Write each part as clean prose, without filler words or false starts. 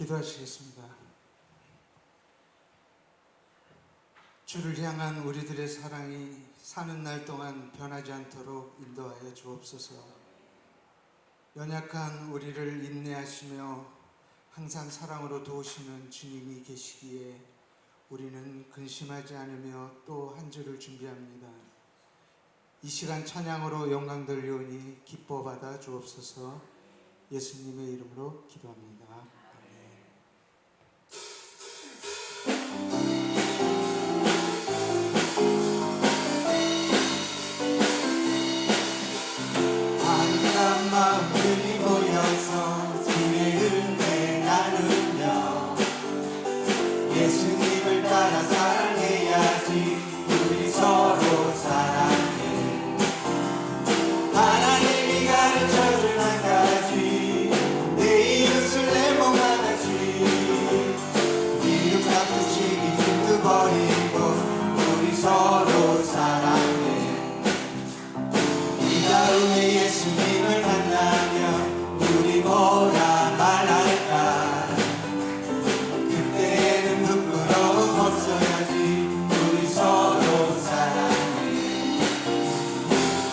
기도하시겠습니다. 주를 향한 우리들의 사랑이 사는 날 동안 변하지 않도록 인도하여 주옵소서. 연약한 우리를 인내하시며 항상 사랑으로 도우시는 주님이 계시기에 우리는 근심하지 않으며 또 한 주를 준비합니다. 이 시간 찬양으로 영광 돌려오니 기뻐 받아 주옵소서. 예수님의 이름으로 기도합니다. 아름다운 마음들이 모여서 주의 은혜 나누며 예수님을 따라 사랑해야지. 우리 서로 사랑해. 하나님이 가르쳐준 한 가지, 내 이웃을 내 몸과 같이 이름 같은 시기 힘들어버리고 우리 서로 사랑해. 이 다음에 예수님을 만나면 우리 뭐라 말할까? 그때는 부끄러움 없어야지. 우리 서로 사랑해.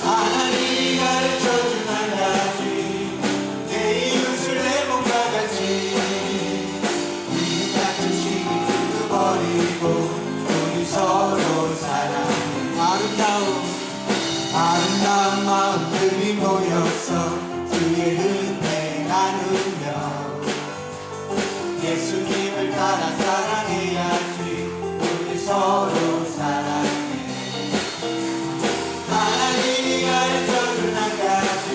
하나님이 가르쳐준 한 가지, 내 이웃을 내 몸과 같이 이름 같은 시기 흩어버리고 우리 서로 사랑해. 아름다운 마음들이 모여서 주의 은혜 나누며 예수님을 따라 사랑해야지. 우리 서로 사랑해. 하나님이 가르쳐준 한 가지,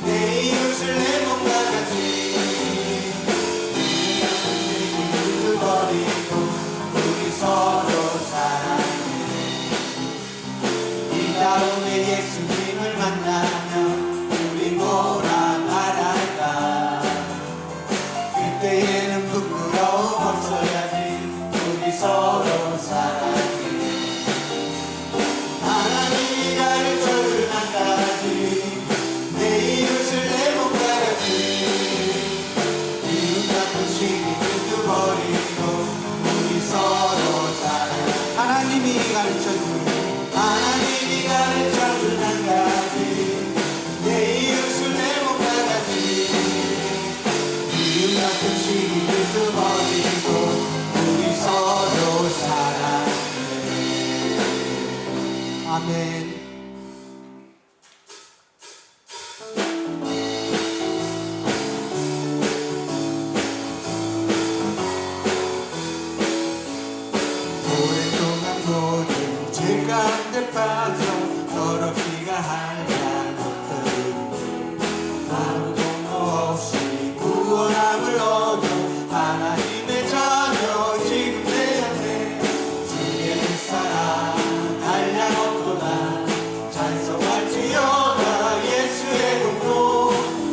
내 이웃을 내 몸과 같이 이름 같은 시기 흩어버리고 우리 서로 사랑해. 이 다음에 예수님을 만나면 우리 뭐라 말할까? 그때에는 부끄러움 없어야지. 우리 서로 사랑해. 하나님이 가르쳐준 한 가지, 내 이웃을 내 몸과 같이 이웃 같은 시기 흩어버리고 우리 서로 사랑해. 하나님이 가르쳐준 한 가지, 내 이웃을 내 몸과 같이 이웃 같은 시기 흩어버리고 우리 서로 사랑해. 아멘. 오랫동안 모든 죄 가운데 빠져 더럽기가 하냐 것들 아무 공로 없이 구원함을 얻어 하나님의 자녀 지금 내 옆에 주의 사랑 한량 없도다. 찬송할지어다 예수의 공로.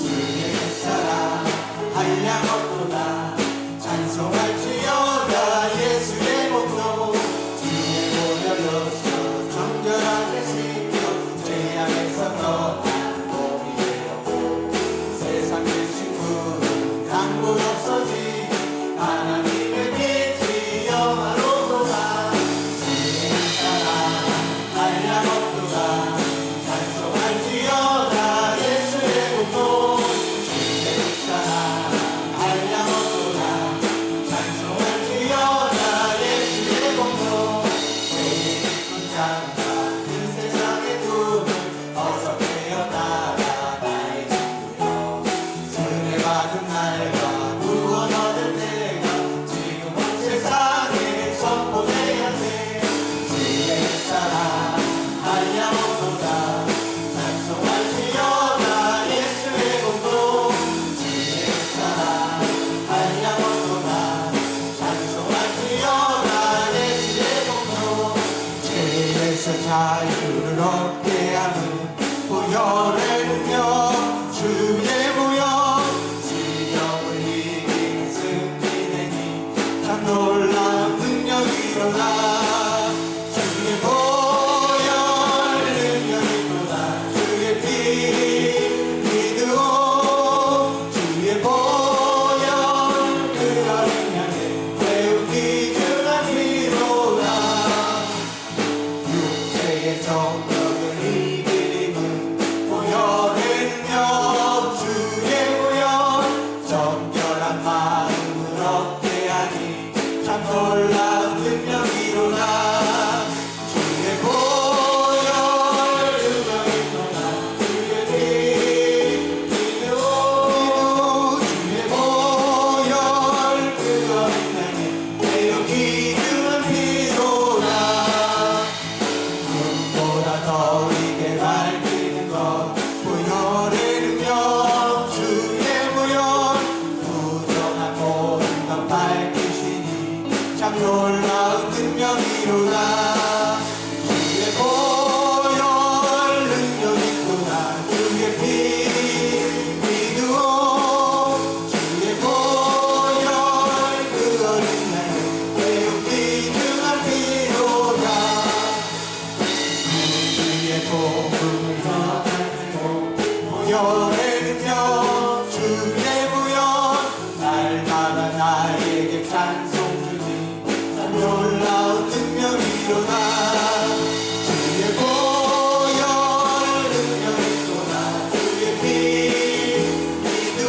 주의 사랑 한량 없도다. 찬송할지어다 예수의 공로. 주의 보혈로서 정결하게 씻겨 죄악에서 떠난 몸이 되었고 세상 되신 분은 강물 없어지. 하나님의 빛이 영화로도다. 주의 사랑 한량 없도다. 찬송할지어다 예수의 공로. 주의 사랑 한량 없도다. 찬송할지어다 예수의 공로. 죄의 깊은 장과 큰 세상의 꿈을 어서 깨어나라 나의 친구여. 은혜 받은 날과 구원 얻을 때가 지금 온 세상에 선포돼야 돼. 주의 사랑 한량 없도다. 찬송할지어다 예수의 공로. 주의 사랑 한량 없도다. 찬송할지어다 예수의 공로. 죄에서 자유를 얻게 하는 보혈의 능력, 주의 보혈 지경을 이기는 승리되니 참 놀라운 능력이 일어나. 주의 보혈 능력이 일어나. 주의 피 믿으오. 주의 보혈 보혈의 능력 주의 보혈 날마다 나에게 찬송 주니 참 놀라운 능력이로다 주의 보혈 능력이로다 주의 피 믿어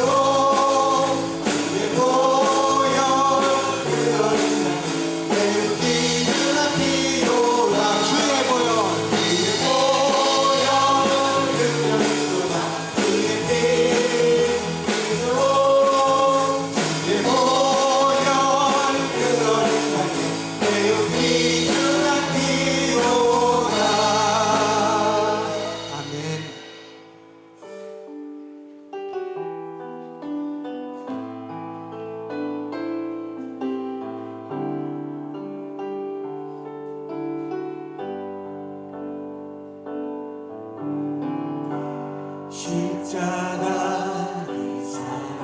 주의 보혈 그 어린 양 배우기 그나 피로다 주의 보혈 십자가 그 사랑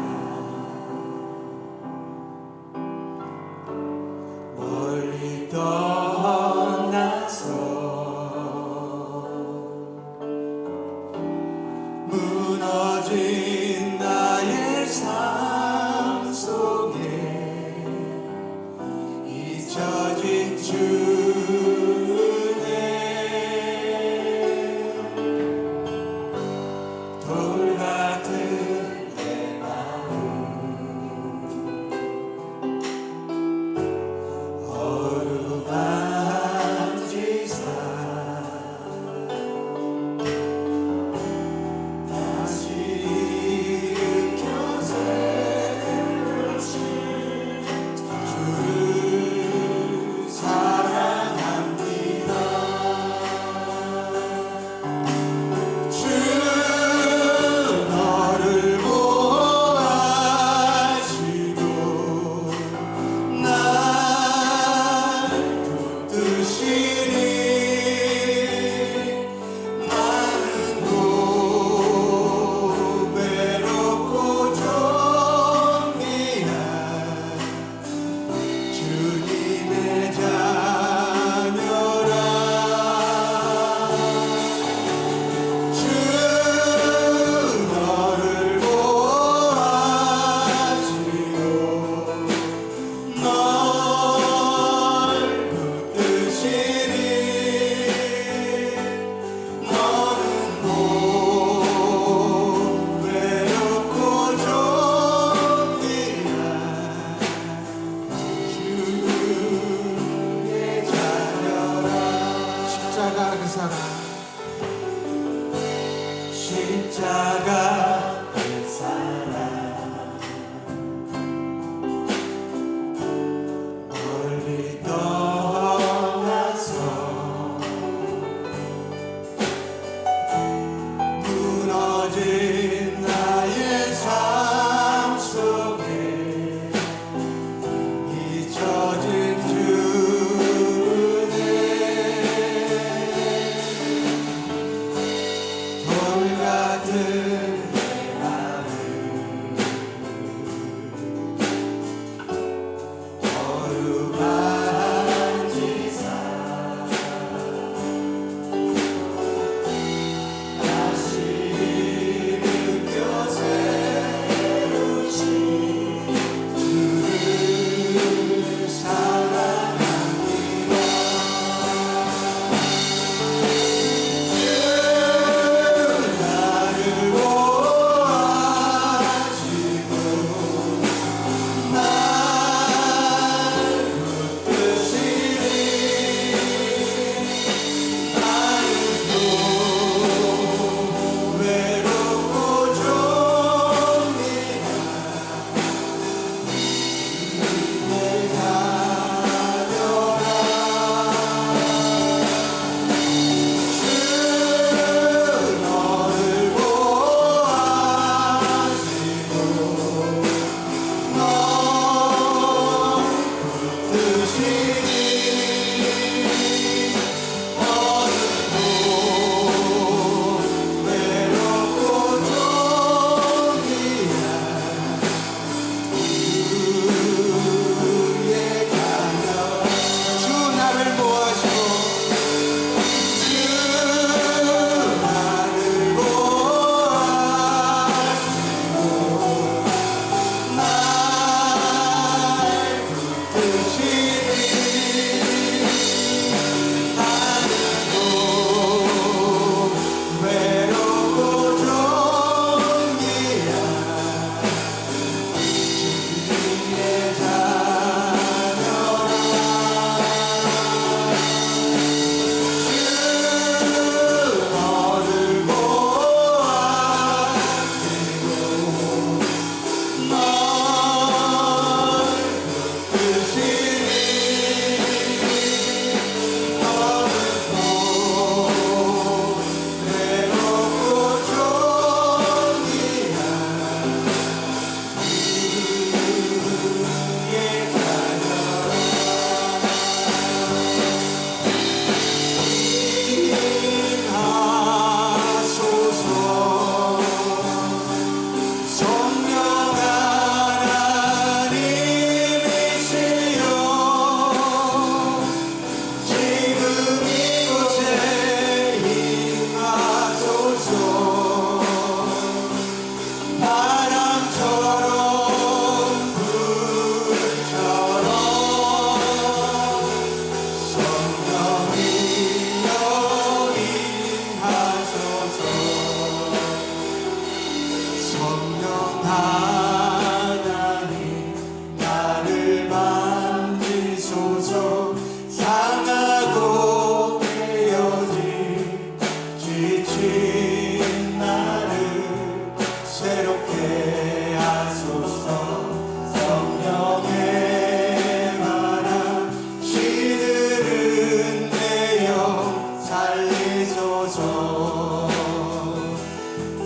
멀리 떠나서 무너진 나의 삶 속에 잊혀진 주네 돌같은 내 마음 어루만지사 다시 일으켜 세우신 주를 사랑합니다 주 너를 보호하시고 날 붙드시니 나는 고배롭고 존귀한 주님의 자녀라 주 너를 보호하시고 널 붙드시니 너는 고배롭고 존귀한 주의 자녀라 십자가 그 사랑 십자가 그 사랑 멀리 떠나서 무너진 나의 삶 속에 잊혀진 주네 돌같은 내 마음 어루만지사 다시 일으켜 세우신 주를 사랑합니다 주 나를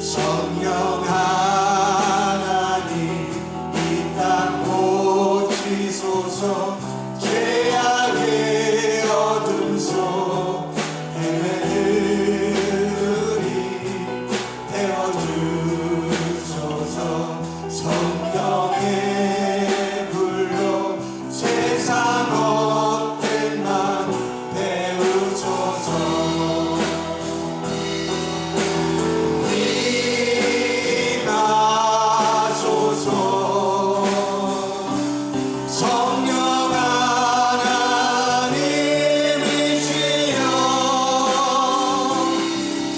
성령 하나님 이 땅 고치소서. 죄악의 어둠 속 헤매는 우리 태워주소서. 성령의 불로 세상 헛된 맘 배우소서. 임하소서. 성령 하나님이시여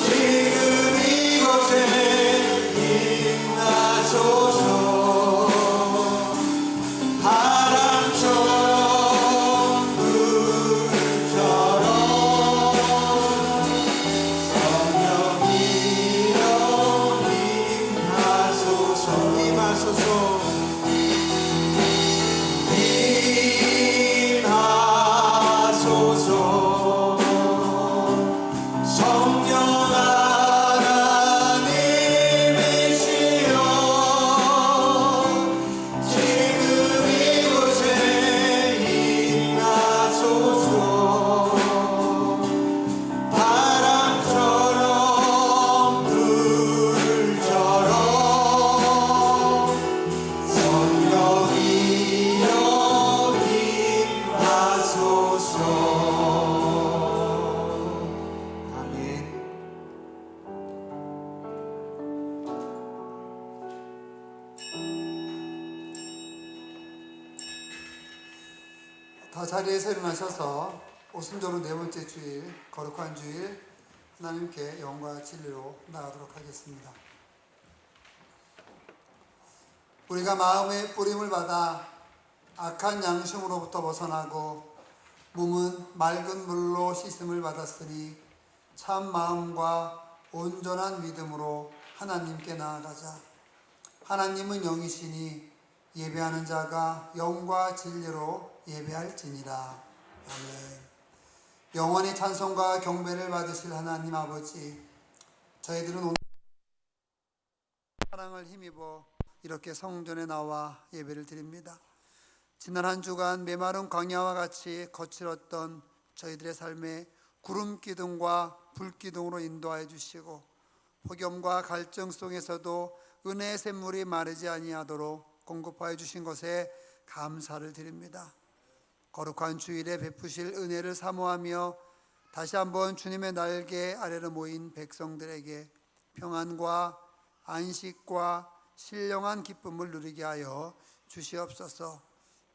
지금 이곳에 임하소서. 바람처럼 불처럼 성령이여 임하소서. 임하소서. 임하소서. 성령 하나님이시여 지금 이곳에 임하소서. 바람처럼 불처럼 성령이여 임하소서. 아멘. 다 자리에서 일어나셔서 오순절로 네 번째 주일, 거룩한 주일 하나님께 영과 진리로 나가도록 하겠습니다. 우리가 마음의 뿌림을 받아 악한 양심으로부터 벗어나고 몸은 맑은 물로 씻음을 받았으니 참 마음과 온전한 믿음으로 하나님께 나아가자. 하나님은 영이시니 예배하는 자가 영과 진리로 예배할지니라. 아멘. 영원히 찬송과 경배를 받으실 하나님 아버지, 저희들은 오늘 사랑을 힘입어 이렇게 성전에 나와 예배를 드립니다. 지난 한 주간 메마른 광야와 같이 거칠었던 저희들의 삶에 구름 기둥과 불 기둥으로 인도하여 주시고 폭염과 갈증 속에서도 은혜의 샘물이 마르지 아니하도록 공급하여 주신 것에 감사를 드립니다. 거룩한 주일에 베푸실 은혜를 사모하며 다시 한번 주님의 날개 아래로 모인 백성들에게 평안과 안식과 신령한 기쁨을 누리게 하여 주시옵소서.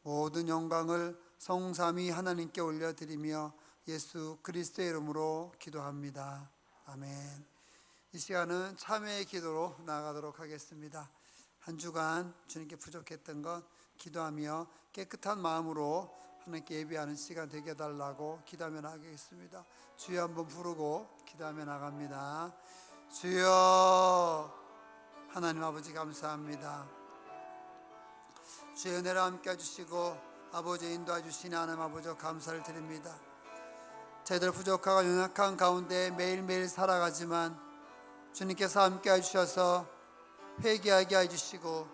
모든 영광을 성삼위 하나님께 올려드리며 예수 그리스도의 이름으로 기도합니다. 아멘. 이 시간은 참회의 기도로 나아가도록 하겠습니다. 한 주간 주님께 부족했던 것 기도하며 깨끗한 마음으로 하나님께 예배하는 시간 되게 해달라고 기도하며 나가겠습니다. 주여 한번 부르고 기도하며 나갑니다. 주여. 하나님 아버지 감사합니다. 주의 은혜를 함께 해주시고 아버지 인도해 주시니 하나님 아버지 감사를 드립니다. 저희들 부족하고 연약한 가운데 매일매일 살아가지만 주님께서 함께 해주셔서 회개하게 해주시고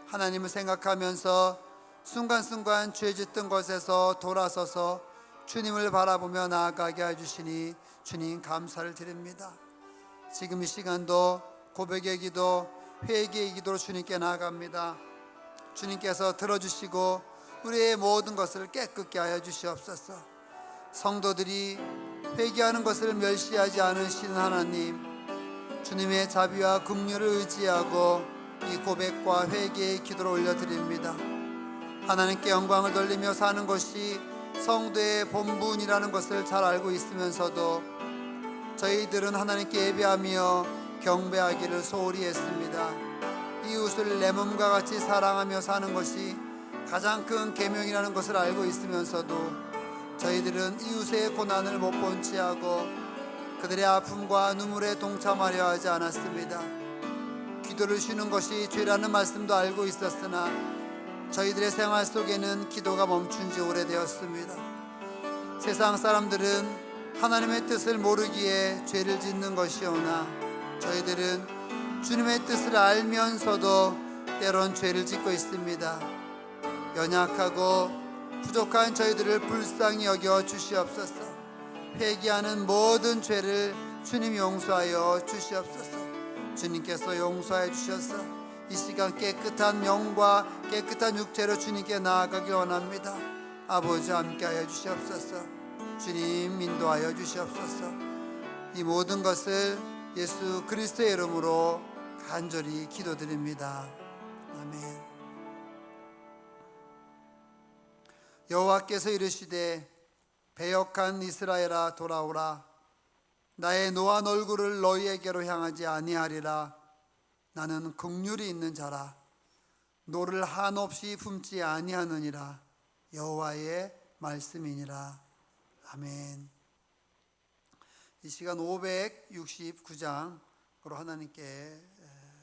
하나님을 생각하면서 순간순간 죄 짓던 것에서 돌아서서 주님을 바라보며 나아가게 해주시니 주님 감사를 드립니다. 지금 이 시간도 고백의 기도, 회개의 기도로 주님께 나아갑니다. 주님께서 들어주시고 우리의 모든 것을 깨끗게 하여 주시옵소서. 성도들이 회개하는 것을 멸시하지 않으시는 하나님, 주님의 자비와 긍휼을 의지하고 이 고백과 회개의 기도를 올려드립니다. 하나님께 영광을 돌리며 사는 것이 성도의 본분이라는 것을 잘 알고 있으면서도 저희들은 하나님께 예배하며 경배하기를 소홀히 했습니다. 이웃을 내 몸과 같이 사랑하며 사는 것이 가장 큰 계명이라는 것을 알고 있으면서도 저희들은 이웃의 고난을 못 본 채하고 그들의 아픔과 눈물에 동참하려 하지 않았습니다. 기도를 쉬는 것이 죄라는 말씀도 알고 있었으나 저희들의 생활 속에는 기도가 멈춘 지 오래되었습니다. 세상 사람들은 하나님의 뜻을 모르기에 죄를 짓는 것이오나 저희들은 주님의 뜻을 알면서도 때론 죄를 짓고 있습니다. 연약하고 부족한 저희들을 불쌍히 여겨 주시옵소서. 회개하는 모든 죄를 주님 용서하여 주시옵소서. 주님께서 용서해 주셔서 이 시간 깨끗한 영과 깨끗한 육체로 주님께 나아가길 원합니다. 아버지 함께하여 주시옵소서. 주님 인도하여 주시옵소서. 이 모든 것을 예수 그리스도의 이름으로 간절히 기도드립니다. 아멘. 여호와께서 이르시되 배역한 이스라엘아 돌아오라. 나의 노한 얼굴을 너희에게로 향하지 아니하리라. 나는 긍휼이 있는 자라. 노를 한없이 품지 아니하느니라. 여호와의 말씀이니라. 아멘. 이 시간 569장으로 하나님께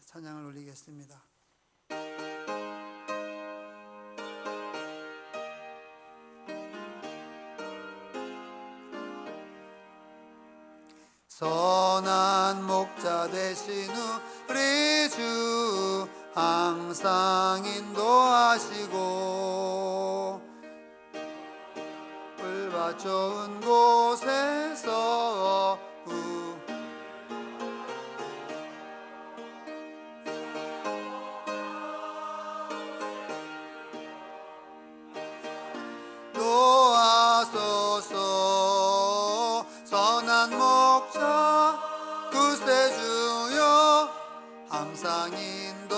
찬양을 올리겠습니다. 선한 목자 되신 우리 주 항상 인도하시고 불밭 좋은 곳에서 놓아소서. 선한 목자 구세주여 항상 인도하소서.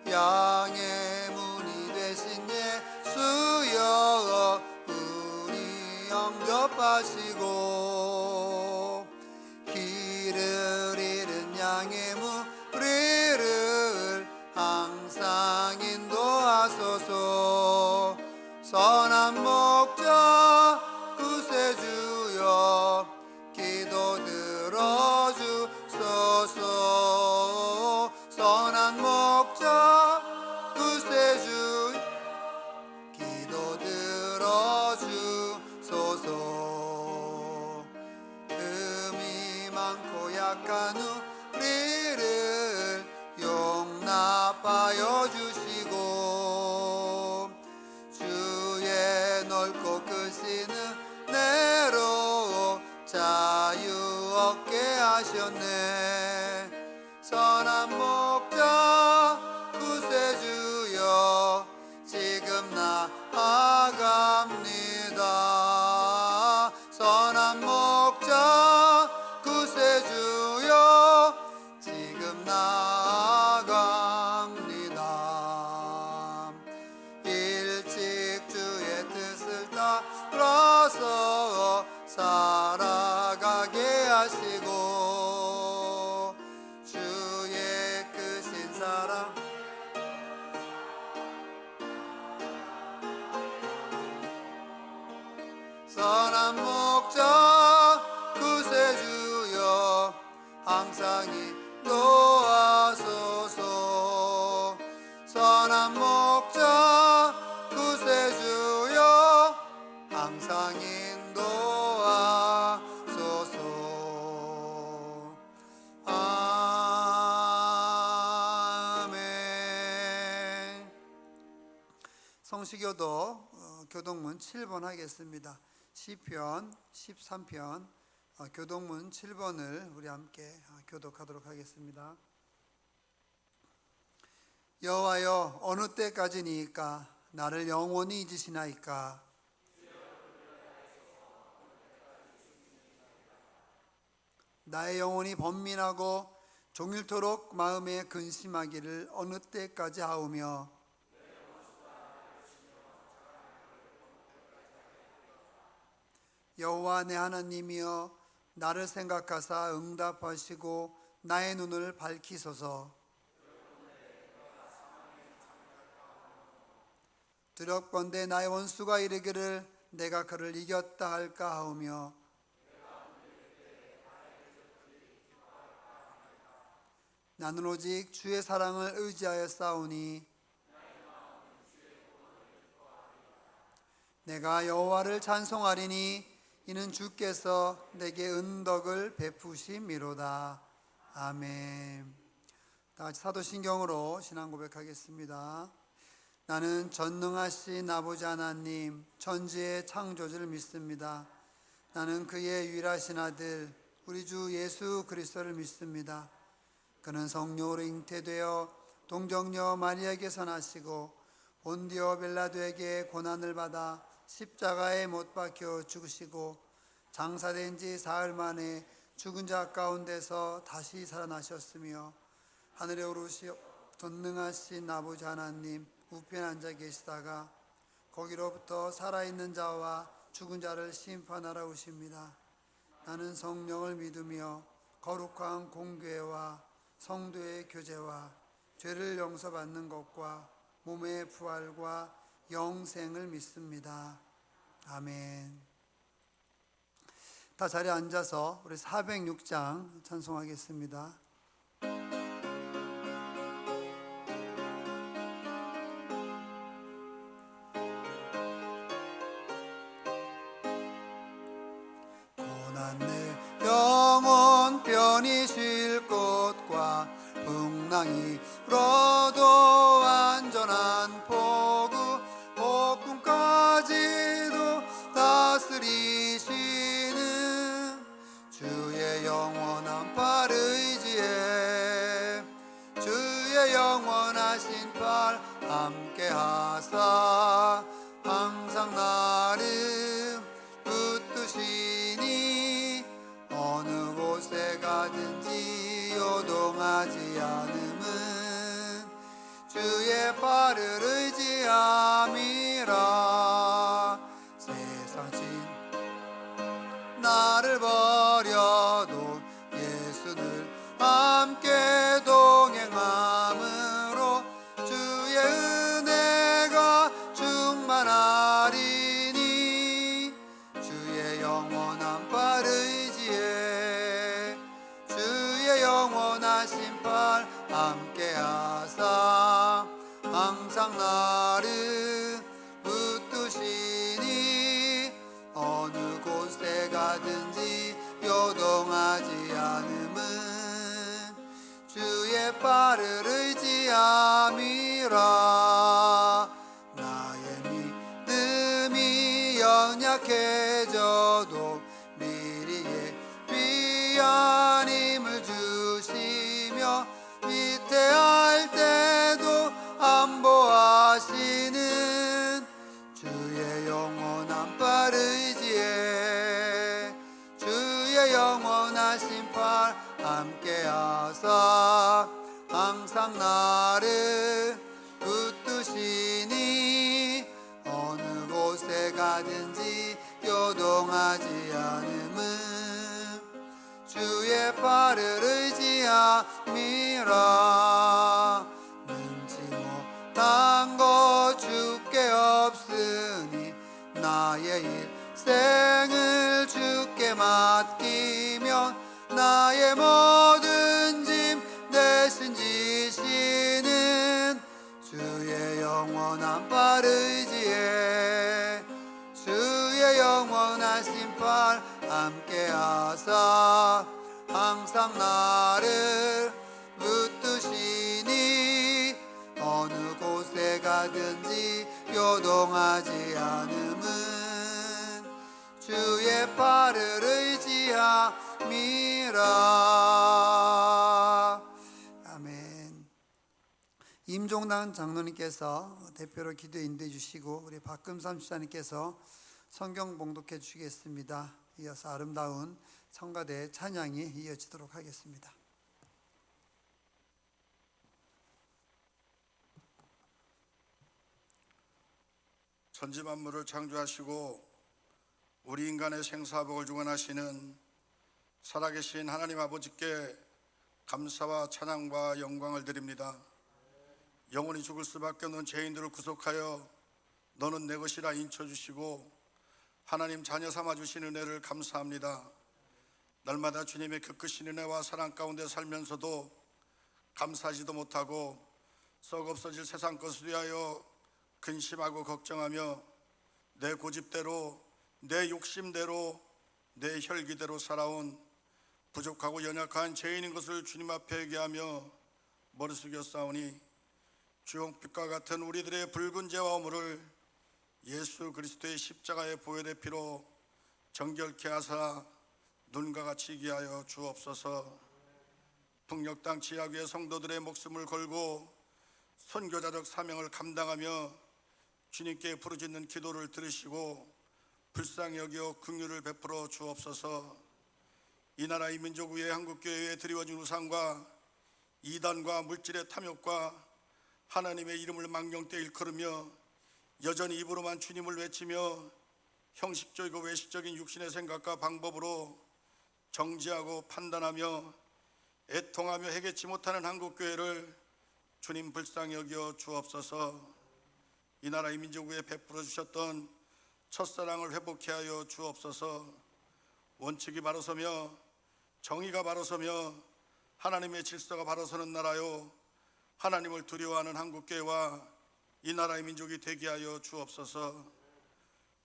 양의 문이 되신 예수여 우리 영접하시고 길을 잃은 양의 무리를 항상 인도하소서. 선한 목자 구세주여 기도 들어주소서. 선한 목자 구세주 기도 들어주소서. 흠이 많고 약한 우리를 용납하여 주시고 주의 넓고 크신 은혜로 자유 얻게 하셨네. 선한 목자 구세주여 지금 나아갑니다. 선한 목자 구세주여 지금 나아갑니다. 일찍 주의 뜻을 따라서 살아가게 하시고 주의 크신 사랑 선한 목자 구세주여 항상 인도하소서. 선한 목자 구세주여 항상 인도하소서. 아멘. 성시교도 교동문 7번 하겠습니다. 시편 13편 교동문 7번을 우리 함께 교독하도록 하겠습니다. 여호와여 어느 때까지니까 나를 영원히 잊으시나이까. 나의 영혼이 번민하고 종일토록 마음에 근심하기를 어느 때까지 하오며 여호와 내 하나님이여 나를 생각하사 응답하시고 나의 눈을 밝히소서. 두렵건대 나의 원수가 이르기를 내가 그를 이겼다 할까 하오며 나는 오직 주의 사랑을 의지하여 싸우니 내가 여호와를 찬송하리니 이는 주께서 내게 은덕을 베푸심이로다. 아멘. 다 같이 사도신경으로 신앙 고백하겠습니다. 나는 전능하신 아버지 하나님, 천지의 창조주를 믿습니다. 나는 그의 유일하신 아들 우리 주 예수 그리스도를 믿습니다. 그는 성령으로 잉태되어 동정녀 마리아에게서 나시고 본디오 빌라도에게 고난을 받아 십자가에 못 박혀 죽으시고 장사된 지 사흘 만에 죽은 자 가운데서 다시 살아나셨으며 하늘에 오르시어 전능하신 아버지 하나님 우편에 앉아 계시다가 거기로부터 살아있는 자와 죽은 자를 심판하러 오십니다. 나는 성령을 믿으며 거룩한 공교회와 성도의 교제와 죄를 용서받는 것과 몸의 부활과 영생을 믿습니다. 아멘. 다 자리에 앉아서 우리 406장 찬송하겠습니다. 고난 내 영혼 편히 쉴 곳과 풍랑이 불어도 안전한 포구 폭풍까지도 다스리시는 주의 영원한 팔 의지에 주의 영원하신 팔 함께하사 항상 나를 붙드시니 어느 곳에 가든지 요동하지 않음은 주의 팔을 의지함이라. 세상 진 나를 버려도 예수를 함께 동행함으로 주의 은혜가 충만하리니 주의 영원한 팔 의지에 주의 영원하신 팔 함께하사 항상 나를 붙드시니 어느 곳에 가든지 요동하지 않음은 주의 팔을 의지함이라. 나의 믿음이 연약해져도 미리 예비한 힘을 주시며 위태할 때도 안보하시는 주의 영원한 팔 의지에 주의 영원하신 팔 함께하사 항상 나를 붙드시니 어느 곳에 가든지 요동하지 않음은 주의 팔을 의지함이라. 능치 못한 것 주께 없으니 나의 일생을 주께 맡기면 나의 모든 짐 대신 지시는 주의 영원한 팔 의지에 주의 영원하신 팔 함께하사 항상 나를 붙드시니 어느 곳에 가든지 요동하지 않음은 주의 팔을 의지함이라. 아멘. 임종단 장로님께서 대표로 기도 인도해 주시고 우리 박금삼 수사님께서 성경 봉독해 주시겠습니다. 이어서 아름다운 성가대 찬양이 이어지도록 하겠습니다. 천지 만물을 창조하시고 우리 인간의 생사복을 주관하시는 살아계신 하나님 아버지께 감사와 찬양과 영광을 드립니다. 영원히 죽을 수밖에 없는 죄인들을 구속하여 너는 내 것이라 인쳐주시고 하나님 자녀 삼아주신 은혜를 감사합니다. 날마다 주님의 겪으신 은혜와 사랑 가운데 살면서도 감사하지도 못하고 썩 없어질 세상 것을 위하여 근심하고 걱정하며 내 고집대로 내 욕심대로 내 혈기대로 살아온 부족하고 연약한 죄인인 것을 주님 앞에 회개하며 머리 숙여 싸우니 주홍빛과 같은 우리들의 붉은 죄와 허물을 예수 그리스도의 십자가의 보혈의 피로 정결케 하사 눈과 같이 이게 하여 주옵소서. 북녘 땅 지하교회 성도들의 목숨을 걸고 선교자적 사명을 감당하며 주님께 부르짖는 기도를 들으시고 불쌍히 여겨 긍휼을 베풀어 주옵소서. 이 나라 이 민족 위에 한국교회에 드리워진 우상과 이단과 물질의 탐욕과 하나님의 이름을 망령되이 일컬으며 여전히 입으로만 주님을 외치며 형식적이고 외식적인 육신의 생각과 방법으로 정죄하고 판단하며 애통하며 해결치 못하는 한국교회를 주님 불쌍히 여겨 주옵소서. 이 나라 이 민족 위에 베풀어 주셨던 첫사랑을 회복케 하여 주옵소서. 원칙이 바로 서며 정의가 바로 서며 하나님의 질서가 바로 서는 나라요 하나님을 두려워하는 한국교회와 이 나라의 민족이 되게 하여 주옵소서.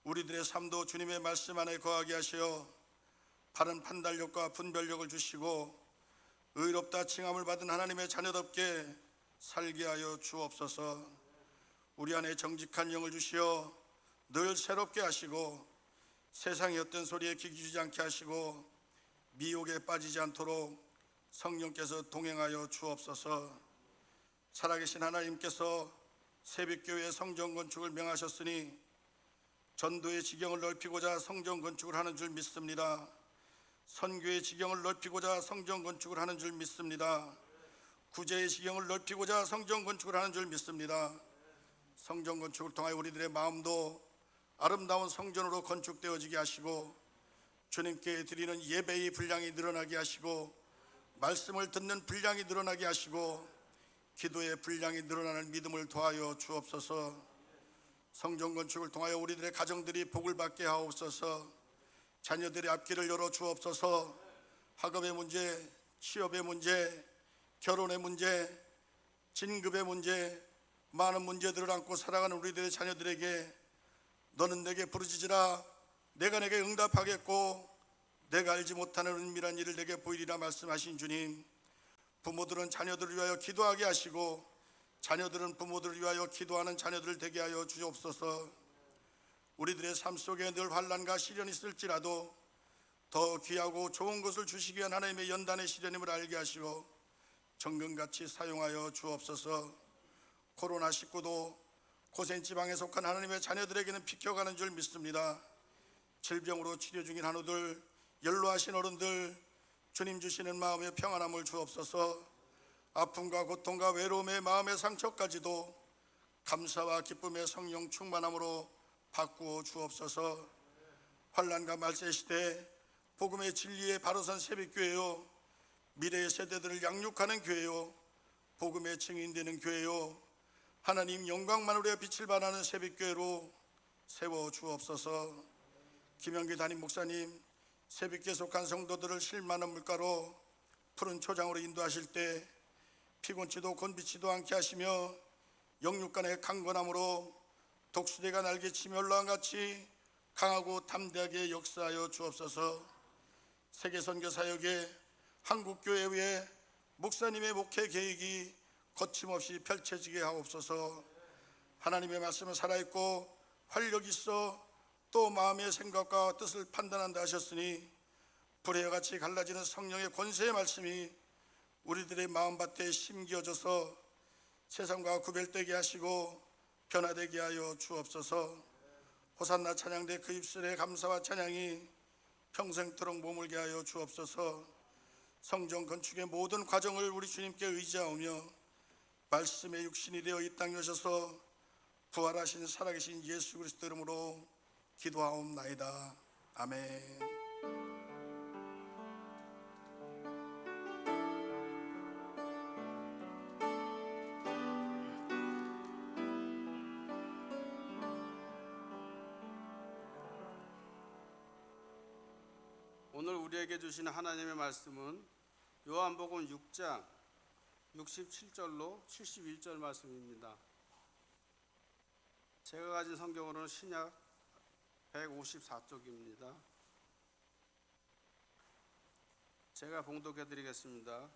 우리들의 삶도 주님의 말씀 안에 거하게 하시어 바른 판단력과 분별력을 주시고 의롭다 칭함을 받은 하나님의 자녀답게 살게 하여 주옵소서. 우리 안에 정직한 영을 주시어 늘 새롭게 하시고 세상의 어떤 소리에 귀 기울이지 않게 하시고 미혹에 빠지지 않도록 성령께서 동행하여 주옵소서. 살아계신 하나님께서 새벽교회 성전 건축을 명하셨으니 전도의 지경을 넓히고자 성전 건축을 하는 줄 믿습니다. 선교의 지경을 넓히고자 성전 건축을 하는 줄 믿습니다. 구제의 지경을 넓히고자 성전 건축을 하는 줄 믿습니다. 성전 건축을 통하여 우리들의 마음도 아름다운 성전으로 건축되어지게 하시고 주님께 드리는 예배의 분량이 늘어나게 하시고 말씀을 듣는 분량이 늘어나게 하시고 기도의 분량이 늘어나는 믿음을 더하여 주옵소서. 성전 건축을 통하여 우리들의 가정들이 복을 받게 하옵소서. 자녀들의 앞길을 열어 주옵소서. 학업의 문제, 취업의 문제, 결혼의 문제, 진급의 문제, 많은 문제들을 안고 살아가는 우리들의 자녀들에게 너는 내게 부르짖으라 내가 내게 응답하겠고 내가 알지 못하는 은밀한 일을 내게 보이리라 말씀하신 주님, 부모들은 자녀들을 위하여 기도하게 하시고 자녀들은 부모들을 위하여 기도하는 자녀들을 되게 하여 주옵소서. 우리들의 삶 속에 늘 환난과 시련이 있을지라도 더 귀하고 좋은 것을 주시기 위한 하나님의 연단의 시련임을 알게 하시고 정금같이 사용하여 주옵소서. 코로나19도 고센지방에 속한 하나님의 자녀들에게는 비켜가는 줄 믿습니다. 질병으로 치료 중인 한우들, 연로하신 어른들, 주님 주시는 마음의 평안함을 주옵소서. 아픔과 고통과 외로움의 마음의 상처까지도 감사와 기쁨의 성령 충만함으로 바꾸어 주옵소서. 환난과 말세 시대 복음의 진리에 바로 선 새벽교회요, 미래의 세대들을 양육하는 교회요, 복음의 증인되는 교회요, 하나님 영광만으로의 빛을 발하는 새벽교회로 세워 주옵소서. 김영기 담임 목사님, 새벽교회 속한 성도들을 실만한 물가로 푸른 초장으로 인도하실 때 피곤치도 곤비치도 않게 하시며 영육간의 강건함으로 독수리가 날개치며 올라간같이 강하고 담대하게 역사하여 주옵소서. 세계선교사역에 한국교회 위에 목사님의 목회 계획이 거침없이 펼쳐지게 하옵소서. 하나님의 말씀은 살아있고 활력이 있어 또 마음의 생각과 뜻을 판단한다 하셨으니 불의 같이 갈라지는 성령의 권세의 말씀이 우리들의 마음밭에 심겨져서 세상과 구별되게 하시고 변화되게 하여 주옵소서. 호산나 찬양대 그 입술의 감사와 찬양이 평생토록 머물게 하여 주옵소서. 성전 건축의 모든 과정을 우리 주님께 의지하오며 말씀의 육신이 되어 이 땅에 오셔서 부활하신 살아계신 예수 그리스도 이름으로 기도하옵나이다. 아멘. 오늘 우리에게 주시는 하나님의 말씀은 요한복음 6장 67절로 71절 말씀입니다. 제가 가진 성경으로는 신약 154쪽입니다. 제가 봉독해 드리겠습니다.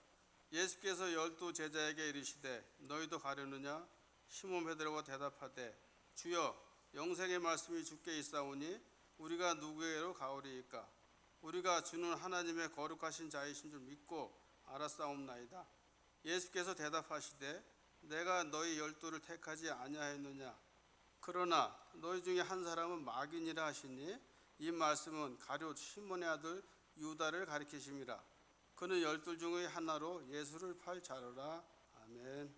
예수께서 12 제자에게 이르시되 너희도 가려느냐? 시몬 베드로가 대답하되 주여 영생의 말씀이 주께 있사오니 우리가 누구에게로 가오리이까? 우리가 주는 하나님의 거룩하신 자이신 줄 믿고 알았사옵나이다. 예수께서 대답하시되 내가 너희 12를 택하지 아니하였느냐? 그러나 너희 중에 한 사람은 마귀니라 하시니 이 말씀은 가룟 시몬의 아들 유다를 가리키심이라. 그는 12 중의 하나로 예수를 팔 자로라. 아멘.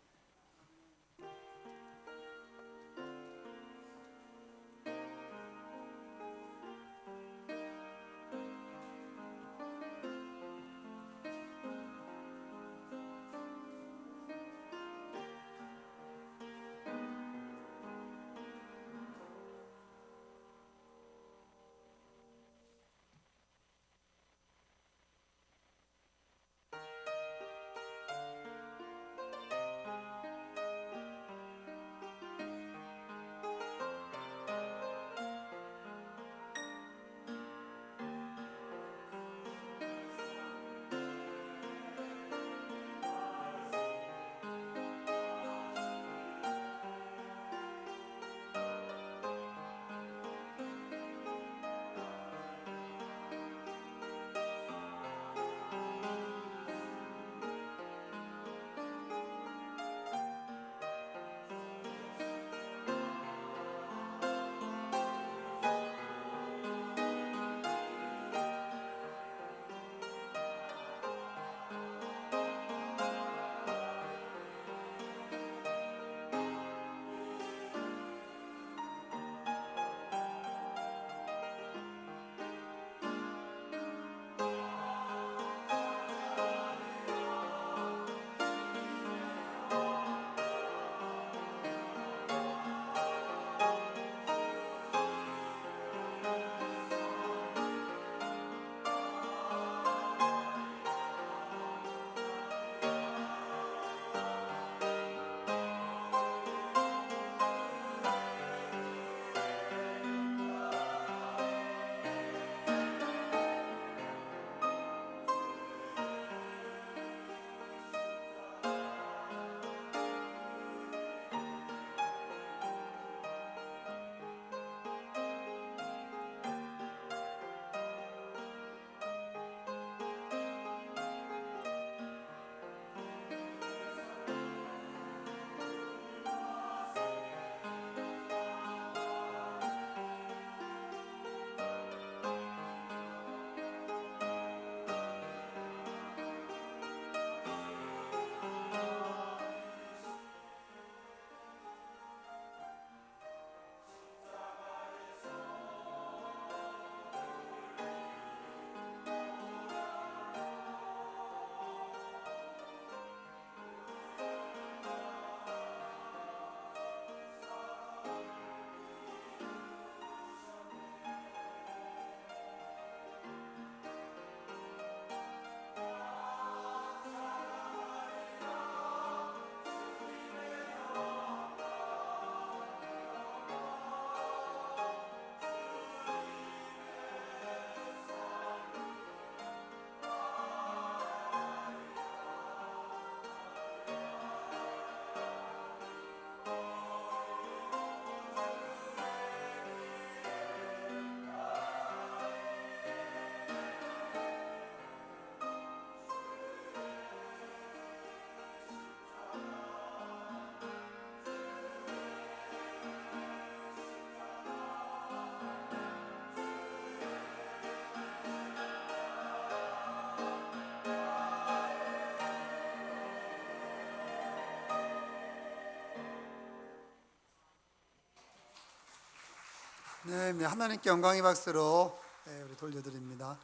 네, 하나님께 영광의 박수로 우리 돌려드립니다.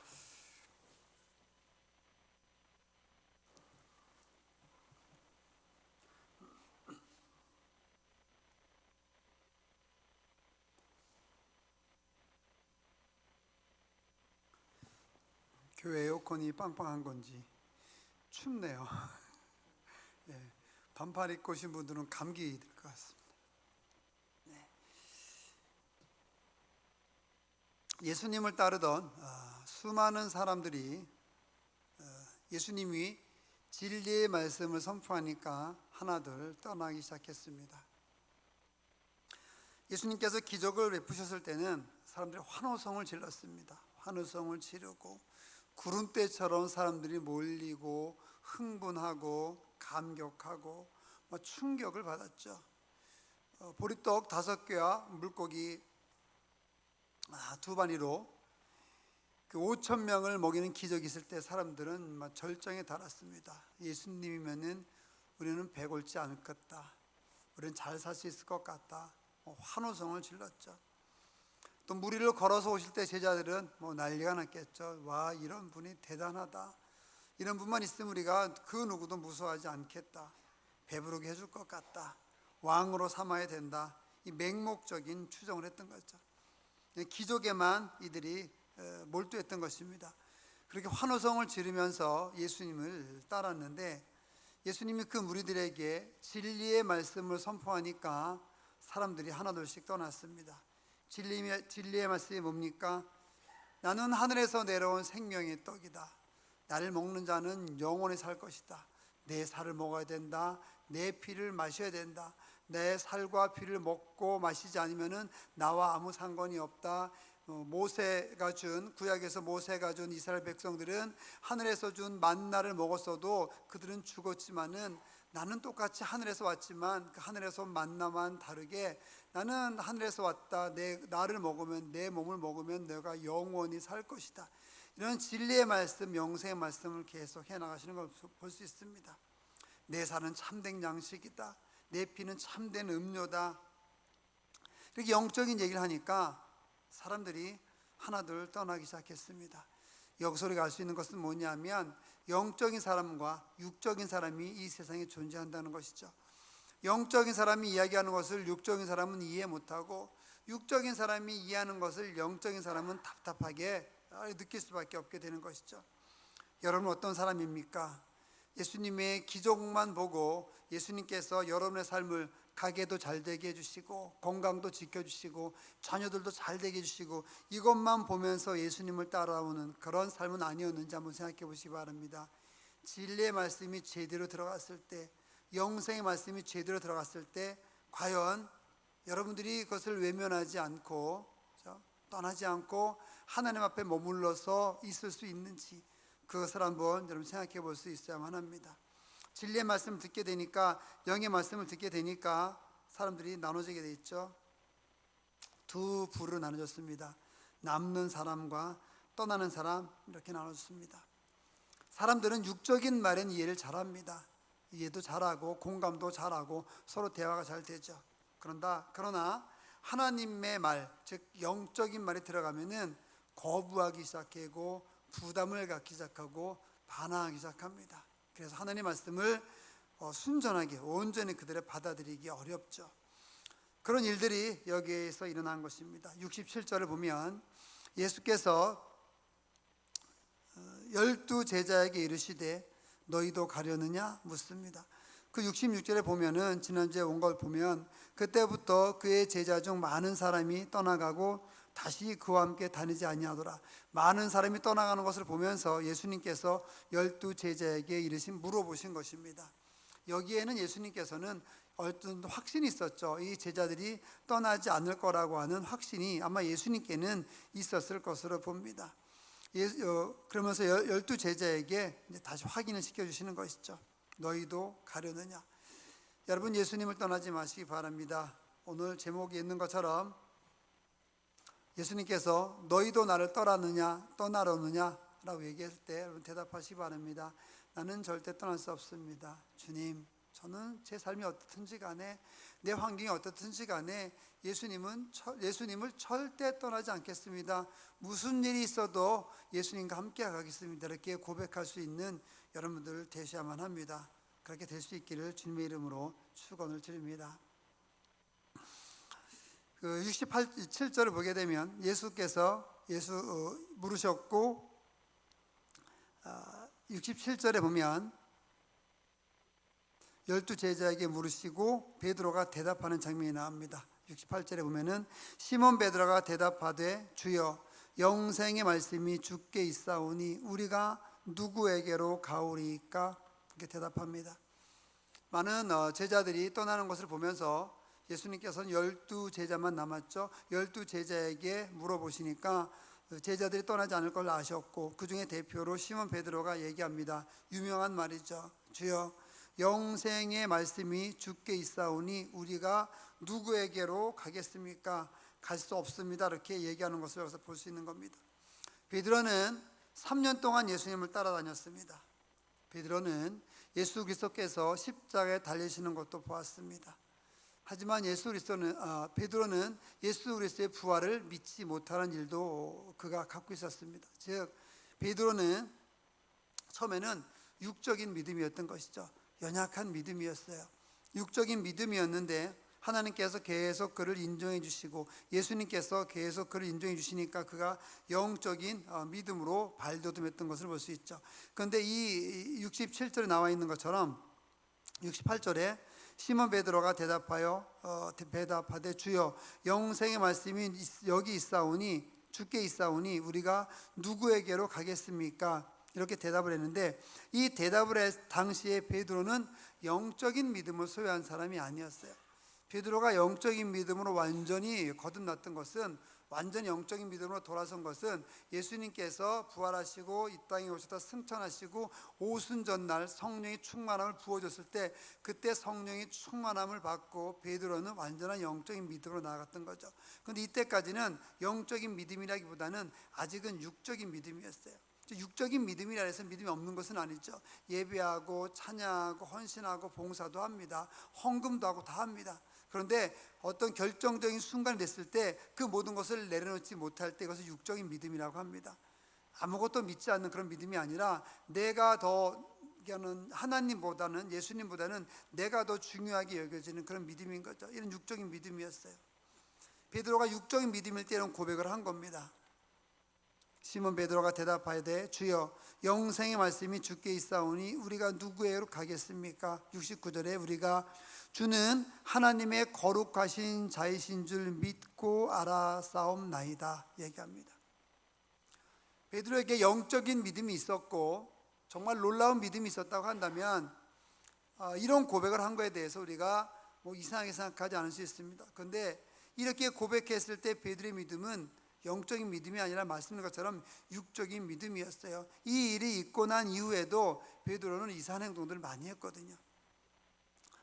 교회 에어컨이 빵빵한 건지 춥네요. 예, 반팔 입고 오신 분들은 감기 들 것 같습니다. 네. 예수님을 따르던 수많은 사람들이 예수님이 진리의 말씀을 선포하니까 하나둘 떠나기 시작했습니다. 예수님께서 기적을 베푸셨을 때는 사람들이 환호성을 질렀습니다. 환호성을 지르고 구름대처럼 사람들이 몰리고 흥분하고 감격하고 충격을 받았죠. 보리떡 5개와 물고기 2마리로 그 5,000명을 먹이는 기적이 있을 때 사람들은 막 절정에 달았습니다. 예수님이면은 우리는 배골지 않겠다. 우리는 잘 살 수 있을 것 같다. 환호성을 질렀죠. 또 물 위를 걸어서 오실 때 제자들은 난리가 났겠죠. 와, 이런 분이 대단하다. 이런 분만 있으면 우리가 그 누구도 무서워하지 않겠다. 배부르게 해줄 것 같다. 왕으로 삼아야 된다. 이 맹목적인 추정을 했던 거죠. 기적에만 이들이 몰두했던 것입니다. 그렇게 환호성을 지르면서 예수님을 따랐는데 예수님이 그 무리들에게 진리의 말씀을 선포하니까 사람들이 하나둘씩 떠났습니다. 진리의 말씀이 뭡니까? 나는 하늘에서 내려온 생명의 떡이다. 나를 먹는 자는 영원히 살 것이다. 내 살을 먹어야 된다. 내 피를 마셔야 된다. 내 살과 피를 먹고 마시지 않으면 나와 아무 상관이 없다. 구약에서 모세가 준 이스라엘 백성들은 하늘에서 준 만나를 먹었어도 그들은 죽었지만은 나는 똑같이 하늘에서 왔지만 그 하늘에서 만나만 다르게 나는 하늘에서 왔다. 나를 먹으면, 내 몸을 먹으면 내가 영원히 살 것이다. 이런 진리의 말씀, 영생의 말씀을 계속 해나가시는 걸 볼 수 있습니다. 내 살은 참된 양식이다. 내 피는 참된 음료다. 이렇게 영적인 얘기를 하니까 사람들이 하나둘 떠나기 시작했습니다. 여기서 우리가 알 수 있는 것은 뭐냐면 영적인 사람과 육적인 사람이 이 세상에 존재한다는 것이죠. 영적인 사람이 이야기하는 것을 육적인 사람은 이해 못하고 육적인 사람이 이해하는 것을 영적인 사람은 답답하게 느낄 수밖에 없게 되는 것이죠. 여러분 어떤 사람입니까? 예수님의 기적만 보고 예수님께서 여러분의 삶을 가게도 잘 되게 해주시고 건강도 지켜주시고 자녀들도 잘 되게 해주시고 이것만 보면서 예수님을 따라오는 그런 삶은 아니었는지 한번 생각해 보시기 바랍니다. 진리의 말씀이 제대로 들어갔을 때, 영생의 말씀이 제대로 들어갔을 때 과연 여러분들이 그것을 외면하지 않고 떠나지 않고 하나님 앞에 머물러서 있을 수 있는지 그것을 한번 여러분 생각해 볼 수 있어야만 합니다. 진리의 말씀을 듣게 되니까, 영의 말씀을 듣게 되니까 사람들이 나눠지게 돼 있죠. 두 부로 나눠졌습니다. 남는 사람과 떠나는 사람, 이렇게 나눠졌습니다. 사람들은 육적인 말엔 이해를 잘합니다. 이해도 잘하고 공감도 잘하고 서로 대화가 잘 되죠. 그러나 하나님의 말, 즉 영적인 말이 들어가면은 거부하기 시작하고 부담을 갖기 시작하고 반항하기 시작합니다. 그래서 하나님의 말씀을 순전하게 온전히 그들의 받아들이기 어렵죠. 그런 일들이 여기에서 일어난 것입니다. 67절을 보면 예수께서 12 제자에게 이르시되 너희도 가려느냐 묻습니다. 그 66절에 보면은 지난주에 온 걸 보면 그때부터 그의 제자 중 많은 사람이 떠나가고 다시 그와 함께 다니지 아니하더라. 많은 사람이 떠나가는 것을 보면서 예수님께서 12 제자에게 물어보신 것입니다. 여기에는 예수님께서는 어떤 확신이 있었죠. 이 제자들이 떠나지 않을 거라고 하는 확신이 아마 예수님께는 있었을 것으로 봅니다. 그러면서 12 제자에게 다시 확인을 시켜주시는 것이죠. 너희도 가려느냐. 여러분 예수님을 떠나지 마시기 바랍니다. 오늘 제목에 있는 것처럼 예수님께서 너희도 나를 떠나려느냐 라고 얘기했을 때 여러분 대답하시기 바랍니다. 나는 절대 떠날 수 없습니다. 주님, 저는 제 삶이 어떻든지 간에 내 환경이 어떻든지 간에 예수님을 절대 떠나지 않겠습니다. 무슨 일이 있어도 예수님과 함께 가겠습니다. 이렇게 고백할 수 있는 여러분들 되셔야만 합니다. 그렇게 될 수 있기를 주님의 이름으로 축원을 드립니다. 67절을 보게 되면 예수께서 물으셨고 67절에 보면 12 제자에게 물으시고 베드로가 대답하는 장면이 나옵니다. 68절에 보면은 시몬 베드로가 대답하되 주여 영생의 말씀이 주께 있사오니 우리가 누구에게로 가오리까? 이렇게 대답합니다. 많은 제자들이 떠나는 것을 보면서 예수님께서는 12제자만 남았죠. 12제자에게 물어보시니까 제자들이 떠나지 않을 걸 아셨고, 그 중에 대표로 시몬 베드로가 얘기합니다. 유명한 말이죠. 주여, 영생의 말씀이 주께 있사오니 우리가 누구에게로 가겠습니까? 갈 수 없습니다. 이렇게 얘기하는 것을 여기서 볼 수 있는 겁니다. 베드로는 3년 동안 예수님을 따라다녔습니다. 베드로는 예수 그리스도께서 십자가에 달리시는 것도 보았습니다. 하지만 베드로는 예수 그리스도의 부활을 믿지 못하는 일도 그가 갖고 있었습니다. 즉 베드로는 처음에는 육적인 믿음이었던 것이죠. 연약한 믿음이었어요. 육적인 믿음이었는데 하나님께서 계속 그를 인정해 주시고 예수님께서 계속 그를 인정해 주시니까 그가 영적인 믿음으로 발돋움했던 것을 볼 수 있죠. 그런데 이 67절에 나와 있는 것처럼 68절에 시몬 베드로가 대답하되 주여, 영생의 말씀이 여기 있사오니 주께 있사오니 우리가 누구에게로 가겠습니까? 이렇게 대답을 했는데, 이 대답을 할 당시에 베드로는 영적인 믿음을 소유한 사람이 아니었어요. 베드로가 영적인 믿음으로 완전히 거듭났던 것은, 완전히 영적인 믿음으로 돌아선 것은 예수님께서 부활하시고 이 땅에 오셔서 승천하시고 오순절날 성령의 충만함을 부어줬을 때, 그때 성령의 충만함을 받고 베드로는 완전한 영적인 믿음으로 나아갔던 거죠. 그런데 이때까지는 영적인 믿음이라기보다는 아직은 육적인 믿음이었어요. 육적인 믿음이라 해서 믿음이 없는 것은 아니죠. 예배하고 찬양하고 헌신하고 봉사도 합니다. 헌금도 하고 다 합니다. 그런데 어떤 결정적인 순간이 됐을 때 그 모든 것을 내려놓지 못할 때 그것을 육적인 믿음이라고 합니다. 아무것도 믿지 않는 그런 믿음이 아니라 내가 더 하나님보다는, 예수님보다는 내가 더 중요하게 여겨지는 그런 믿음인 거죠. 이런 육적인 믿음이었어요. 베드로가 육적인 믿음일 때 이런 고백을 한 겁니다. 시몬 베드로가 대답하되 주여, 영생의 말씀이 주께 있사오니 우리가 누구에게로 가겠습니까? 69절에 우리가 주는 하나님의 거룩하신 자이신 줄 믿고 알아싸움나이다 얘기합니다. 베드로에게 영적인 믿음이 있었고 정말 놀라운 믿음이 있었다고 한다면 이런 고백을 한 거에 대해서 우리가 이상하게 생각하지 않을 수 있습니다. 그런데 이렇게 고백했을 때 베드로의 믿음은 영적인 믿음이 아니라 말씀인 것처럼 육적인 믿음이었어요. 이 일이 있고 난 이후에도 베드로는 이상한 행동들을 많이 했거든요.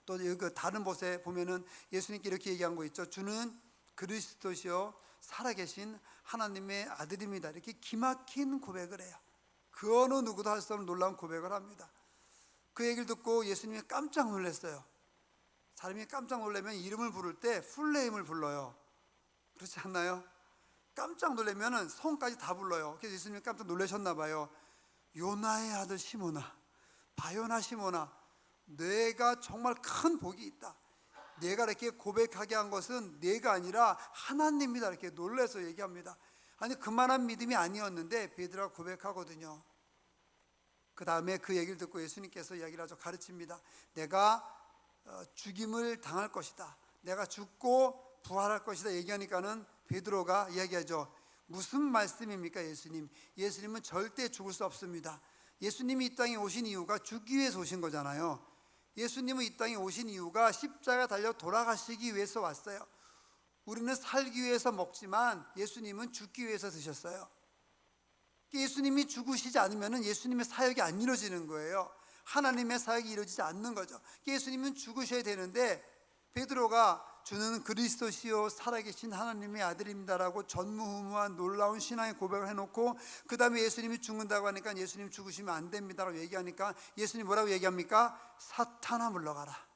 또 다른 곳에 보면은 예수님께 이렇게 얘기한 거 있죠. 주는 그리스도시요 살아계신 하나님의 아들입니다. 이렇게 기막힌 고백을 해요. 그 어느 누구도 할 수 없는 놀라운 고백을 합니다. 그 얘기를 듣고 예수님이 깜짝 놀랐어요. 사람이 깜짝 놀라면 이름을 부를 때 풀네임을 불러요. 그렇지 않나요? 깜짝 놀라면 성까지 다 불러요. 그래서 예수님이 깜짝 놀라셨나 봐요. 요나의 아들 시몬아, 바요나 시몬아, 내가 정말 큰 복이 있다. 내가 이렇게 고백하게 한 것은 내가 아니라 하나님이다. 이렇게 놀라서 얘기합니다. 아니 그만한 믿음이 아니었는데 베드로가 고백하거든요. 그 다음에 그 얘기를 듣고 예수님께서 이야기를 아주 가르칩니다. 내가 죽임을 당할 것이다. 내가 죽고 부활할 것이다 얘기하니까는 베드로가 이야기하죠. 무슨 말씀입니까 예수님? 예수님은 절대 죽을 수 없습니다. 예수님이 이 땅에 오신 이유가 죽기 위해서 오신 거잖아요. 예수님은 이 땅에 오신 이유가 십자가 달려 돌아가시기 위해서 왔어요. 우리는 살기 위해서 먹지만 예수님은 죽기 위해서 드셨어요. 예수님이 죽으시지 않으면 예수님의 사역이 안 이루어지는 거예요. 하나님의 사역이 이루어지지 않는 거죠. 예수님은 죽으셔야 되는데 베드로가 주는 그리스도시요 살아계신 하나님의 아들입니다라고 전무후무한 놀라운 신앙의 고백을 해놓고 그 다음에 예수님이 죽는다고 하니까 예수님 죽으시면 안 됩니다라고 얘기하니까 예수님 뭐라고 얘기합니까? 사탄아 물러가라.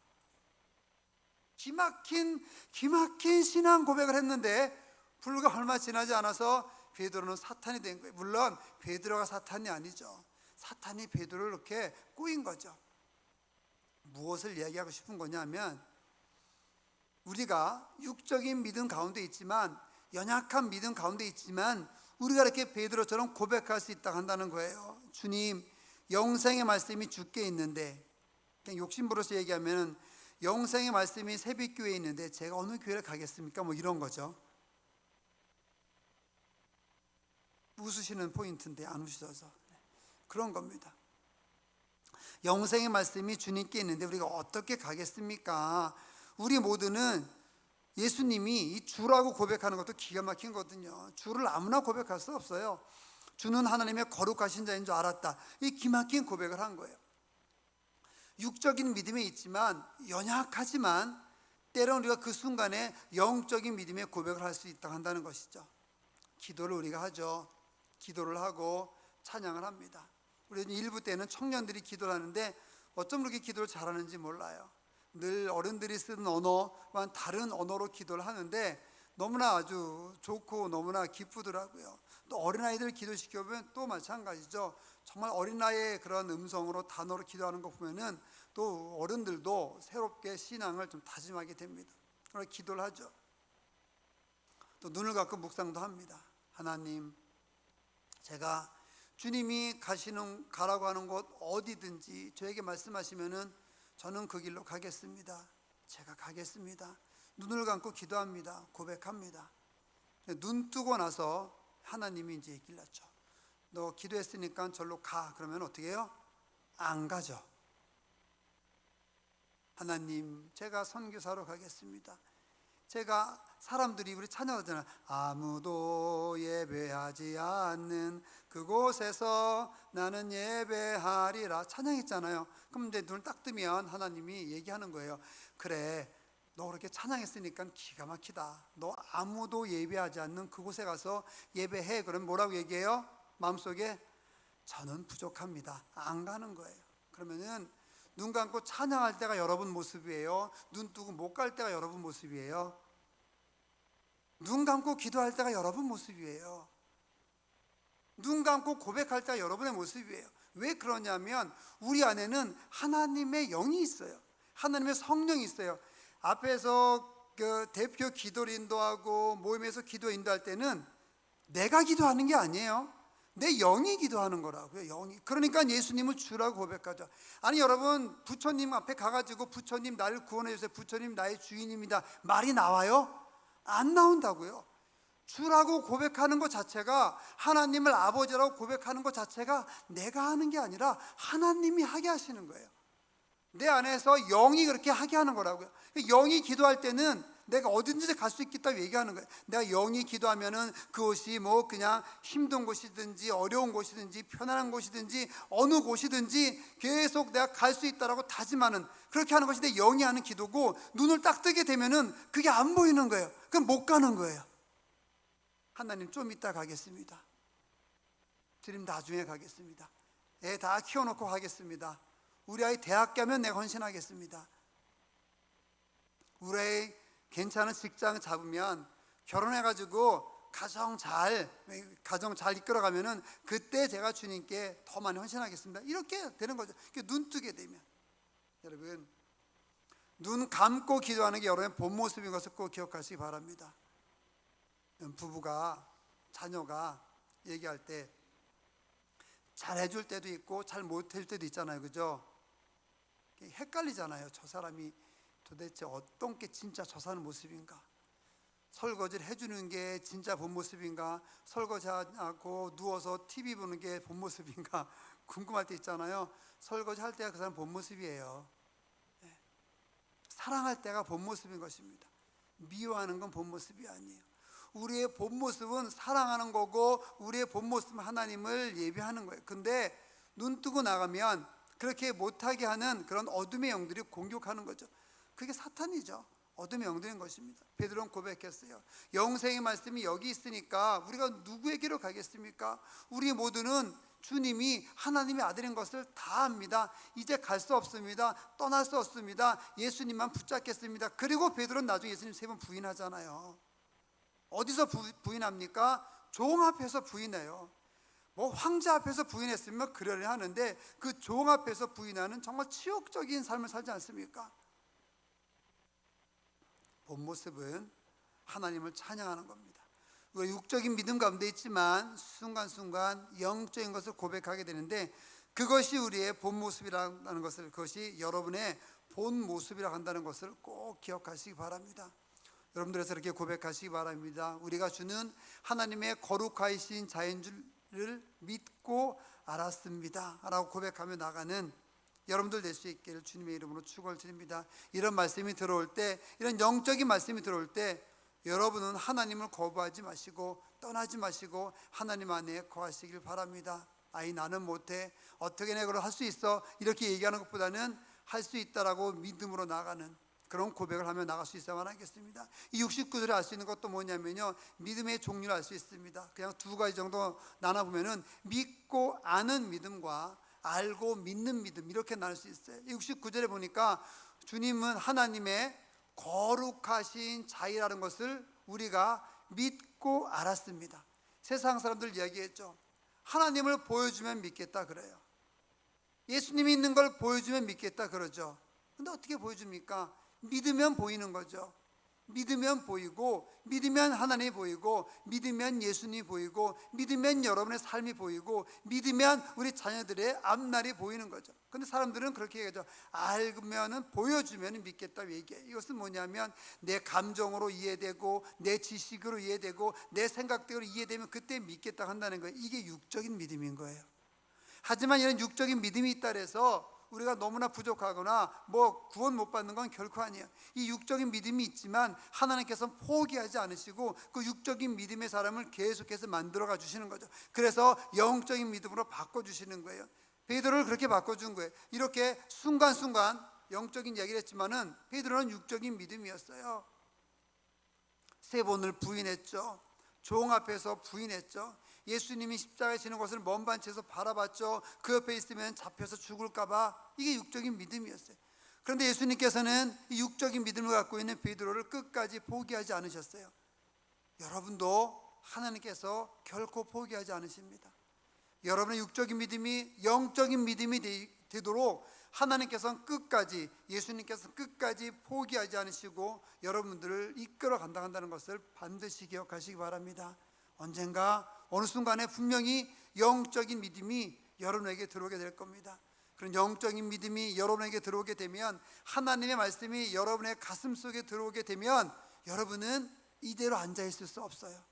기막힌 신앙 고백을 했는데 불과 얼마 지나지 않아서 베드로는 사탄이 된 거예요. 물론 베드로가 사탄이 아니죠. 사탄이 베드로를 이렇게 꼬인 거죠. 무엇을 이야기하고 싶은 거냐면 우리가 육적인 믿음 가운데 있지만 연약한 믿음 가운데 있지만 우리가 이렇게 베드로처럼 고백할 수 있다고 한다는 거예요. 주님, 영생의 말씀이 주께 있는데, 그냥 욕심부려서 얘기하면 영생의 말씀이 새빛교회에 있는데 제가 어느 교회를 가겠습니까? 이런 거죠. 웃으시는 포인트인데 안 웃으셔서. 그런 겁니다. 영생의 말씀이 주님께 있는데 우리가 어떻게 가겠습니까? 우리 모두는 예수님이 이 주라고 고백하는 것도 기가 막힌 거거든요. 주를 아무나 고백할 수 없어요. 주는 하나님의 거룩하신 자인 줄 알았다. 이 기막힌 고백을 한 거예요. 육적인 믿음이 있지만 연약하지만 때로는 우리가 그 순간에 영적인 믿음의 고백을 할 수 있다 한다는 것이죠. 기도를 우리가 하죠. 기도를 하고 찬양을 합니다. 우리 일부 때는 청년들이 기도를 하는데 어쩜 그렇게 기도를 잘하는지 몰라요. 늘 어른들이 쓰는 언어만 다른 언어로 기도를 하는데 너무나 아주 좋고 너무나 기쁘더라고요. 또 어린아이들 기도시켜보면 또 마찬가지죠. 정말 어린아이의 그런 음성으로 단어로 기도하는 거 보면은 또 어른들도 새롭게 신앙을 좀 다짐하게 됩니다. 그래서 기도를 하죠. 또 눈을 감고 묵상도 합니다. 하나님, 제가 주님이 가라고 하는 곳 어디든지 저에게 말씀하시면은 저는 그 길로 가겠습니다. 제가 가겠습니다. 눈을 감고 기도합니다. 고백합니다. 눈 뜨고 나서 하나님이 이제 길렀죠. 너 기도했으니까 절로 가. 그러면 어떻게 해요? 안 가죠. 하나님, 제가 선교사로 가겠습니다. 제가 사람들이 우리 찬양하잖아요. 아무도 예배하지 않는 그곳에서 나는 예배하리라 찬양했잖아요. 그럼 이제 눈을 딱 뜨면 하나님이 얘기하는 거예요. 그래, 너 그렇게 찬양했으니까 기가 막히다. 너 아무도 예배하지 않는 그곳에 가서 예배해. 그럼 뭐라고 얘기해요? 마음속에 저는 부족합니다. 안 가는 거예요. 그러면은 눈 감고 찬양할 때가 여러분 모습이에요? 눈 뜨고 못 갈 때가 여러분 모습이에요? 눈 감고 기도할 때가 여러분 모습이에요. 눈 감고 고백할 때가 여러분의 모습이에요. 왜 그러냐면 우리 안에는 하나님의 영이 있어요. 하나님의 성령이 있어요. 앞에서 그 대표 기도를 인도하고 모임에서 기도 인도할 때는 내가 기도하는 게 아니에요. 내 영이 기도하는 거라고요. 영이. 그러니까 예수님을 주라고 고백하죠. 아니 여러분, 부처님 앞에 가가지고 부처님 나를 구원해 주세요. 부처님 나의 주인입니다. 말이 나와요? 안 나온다고요. 주라고 고백하는 것 자체가, 하나님을 아버지라고 고백하는 것 자체가 내가 하는 게 아니라 하나님이 하게 하시는 거예요. 내 안에서 영이 그렇게 하게 하는 거라고요. 영이 기도할 때는 내가 어딘지 갈 수 있겠다고 얘기하는 거예요. 내가 영이 기도하면은 그곳이 뭐 그냥 힘든 곳이든지 어려운 곳이든지 편안한 곳이든지 어느 곳이든지 계속 내가 갈 수 있다라고 다짐하는, 그렇게 하는 것이 내 영이 하는 기도고, 눈을 딱 뜨게 되면은 그게 안 보이는 거예요. 그럼 못 가는 거예요. 하나님 좀 이따 가겠습니다. 주님 나중에 가겠습니다. 애 다 키워놓고 가겠습니다. 우리 아이 대학 가면 내가 헌신하겠습니다. 우리 아이 괜찮은 직장 잡으면 결혼해가지고 가정 잘 이끌어가면은 그때 제가 주님께 더 많이 헌신하겠습니다. 이렇게 되는 거죠. 눈 뜨게 되면. 여러분, 눈 감고 기도하는 게 여러분의 본 모습인 것을 꼭 기억하시기 바랍니다. 부부가, 자녀가 얘기할 때 잘 해줄 때도 있고 잘 못해줄 때도 있잖아요. 그죠? 헷갈리잖아요. 저 사람이 도대체 어떤 게 진짜 저 사는 모습인가? 설거지를 해주는 게 진짜 본 모습인가? 설거지하고 누워서 TV 보는 게 본 모습인가? 궁금할 때 있잖아요. 설거지 할 때가 그 사람 본 모습이에요. 사랑할 때가 본 모습인 것입니다. 미워하는 건 본 모습이 아니에요. 우리의 본 모습은 사랑하는 거고, 우리의 본 모습은 하나님을 예배하는 거예요. 근데 눈 뜨고 나가면 그렇게 못하게 하는 그런 어둠의 영들이 공격하는 거죠. 그게 사탄이죠. 어둠의 영들인 것입니다. 베드로는 고백했어요. 영생의 말씀이 여기 있으니까 우리가 누구에게로 가겠습니까? 우리 모두는 주님이 하나님의 아들인 것을 다 압니다. 이제 갈 수 없습니다. 떠날 수 없습니다. 예수님만 붙잡겠습니다. 그리고 베드로는 나중에 예수님 3번 부인하잖아요. 어디서 부인합니까? 종 앞에서 부인해요. 뭐 황제 앞에서 부인했으면 그러려 하는데 그 종 앞에서 부인하는 정말 치욕적인 삶을 살지 않습니까? 본 모습은 하나님을 찬양하는 겁니다. 우리가 육적인 믿음 가운데 있지만 순간순간 영적인 것을 고백하게 되는데, 그것이 우리의 본 모습이라는 것을, 그것이 여러분의 본 모습이라고 한다는 것을 꼭 기억하시기 바랍니다. 여러분들에서 이렇게 고백하시기 바랍니다. 우리가 주는 하나님의 거룩하신 자인 줄을 믿고 알았습니다 라고 고백하며 나가는 여러분들 될 수 있기를 주님의 이름으로 축원을 드립니다. 이런 말씀이 들어올 때, 이런 영적인 말씀이 들어올 때 여러분은 하나님을 거부하지 마시고 떠나지 마시고 하나님 안에 거하시길 바랍니다. 아이 나는 못해, 어떻게 내가 그걸 할 수 있어, 이렇게 얘기하는 것보다는 할 수 있다라고 믿음으로 나가는 그런 고백을 하며 나갈 수 있어야만 하겠습니다. 이 69절에 알 수 있는 것도 뭐냐면요, 믿음의 종류를 알 수 있습니다. 그냥 두 가지 정도 나눠보면은 믿고 아는 믿음과 알고 믿는 믿음, 이렇게 나눌 수 있어요. 69절에 보니까 주님은 하나님의 거룩하신 자이라는 것을 우리가 믿고 알았습니다. 세상 사람들 이야기했죠. 하나님을 보여주면 믿겠다 그래요. 예수님이 있는 걸 보여주면 믿겠다 그러죠. 근데 어떻게 보여줍니까? 믿으면 보이는 거죠. 믿으면 보이고, 믿으면 하나님이 보이고, 믿으면 예수님이 보이고, 믿으면 여러분의 삶이 보이고, 믿으면 우리 자녀들의 앞날이 보이는 거죠. 근데 사람들은 그렇게 얘기하죠. 알면은 보여주면 믿겠다 얘기해요. 이것은 뭐냐면 내 감정으로 이해되고, 내 지식으로 이해되고, 내 생각대로 이해되면 그때 믿겠다 한다는 거예요. 이게 육적인 믿음인 거예요. 하지만 이런 육적인 믿음이 있다 해서 우리가 너무나 부족하거나 뭐 구원 못 받는 건 결코 아니에요. 이 육적인 믿음이 있지만 하나님께서 포기하지 않으시고 그 육적인 믿음의 사람을 계속해서 만들어가 주시는 거죠. 그래서 영적인 믿음으로 바꿔주시는 거예요. 베드로를 그렇게 바꿔준 거예요. 이렇게 순간순간 영적인 이야기를 했지만은 베드로는 육적인 믿음이었어요. 3번을 부인했죠. 종 앞에서 부인했죠. 예수님이 십자가에 지는 것을 먼 반치에서 바라봤죠. 그 옆에 있으면 잡혀서 죽을까 봐. 이게 육적인 믿음이었어요. 그런데 예수님께서는 이 육적인 믿음을 갖고 있는 베드로를 끝까지 포기하지 않으셨어요. 여러분도 하나님께서 결코 포기하지 않으십니다. 여러분의 육적인 믿음이 영적인 믿음이 되도록 하나님께서는 끝까지, 예수님께서 끝까지 포기하지 않으시고 여러분들을 이끌어 간다는 것을 반드시 기억하시기 바랍니다. 언젠가 어느 순간에 분명히 영적인 믿음이 여러분에게 들어오게 될 겁니다. 그런 영적인 믿음이 여러분에게 들어오게 되면, 하나님의 말씀이 여러분의 가슴 속에 들어오게 되면 여러분은 이대로 앉아 있을 수 없어요.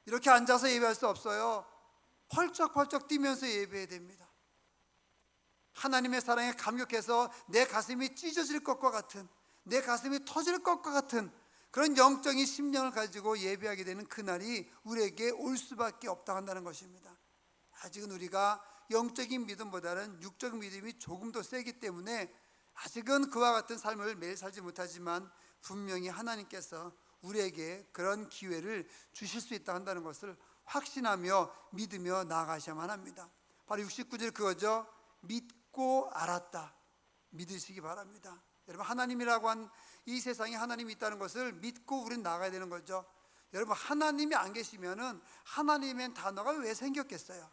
이렇게 앉아서 예배할 수 없어요. 펄쩍펄쩍 뛰면서 예배해야 됩니다. 하나님의 사랑에 감격해서 내 가슴이 찢어질 것과 같은, 내 가슴이 터질 것과 같은 그런 영적인 심령을 가지고 예배하게 되는 그날이 우리에게 올 수밖에 없다 한다는 것입니다. 아직은 우리가 영적인 믿음보다는 육적인 믿음이 조금 더 세기 때문에 아직은 그와 같은 삶을 매일 살지 못하지만 분명히 하나님께서 우리에게 그런 기회를 주실 수 있다 한다는 것을 확신하며 믿으며 나아가셔야만 합니다. 바로 69절 그거죠. 믿고 알았다. 믿으시기 바랍니다. 여러분, 하나님이라고 한 이 세상에 하나님이 있다는 것을 믿고 우리는 나가야 되는 거죠. 여러분, 하나님이 안 계시면은 하나님의 단어가 왜 생겼겠어요?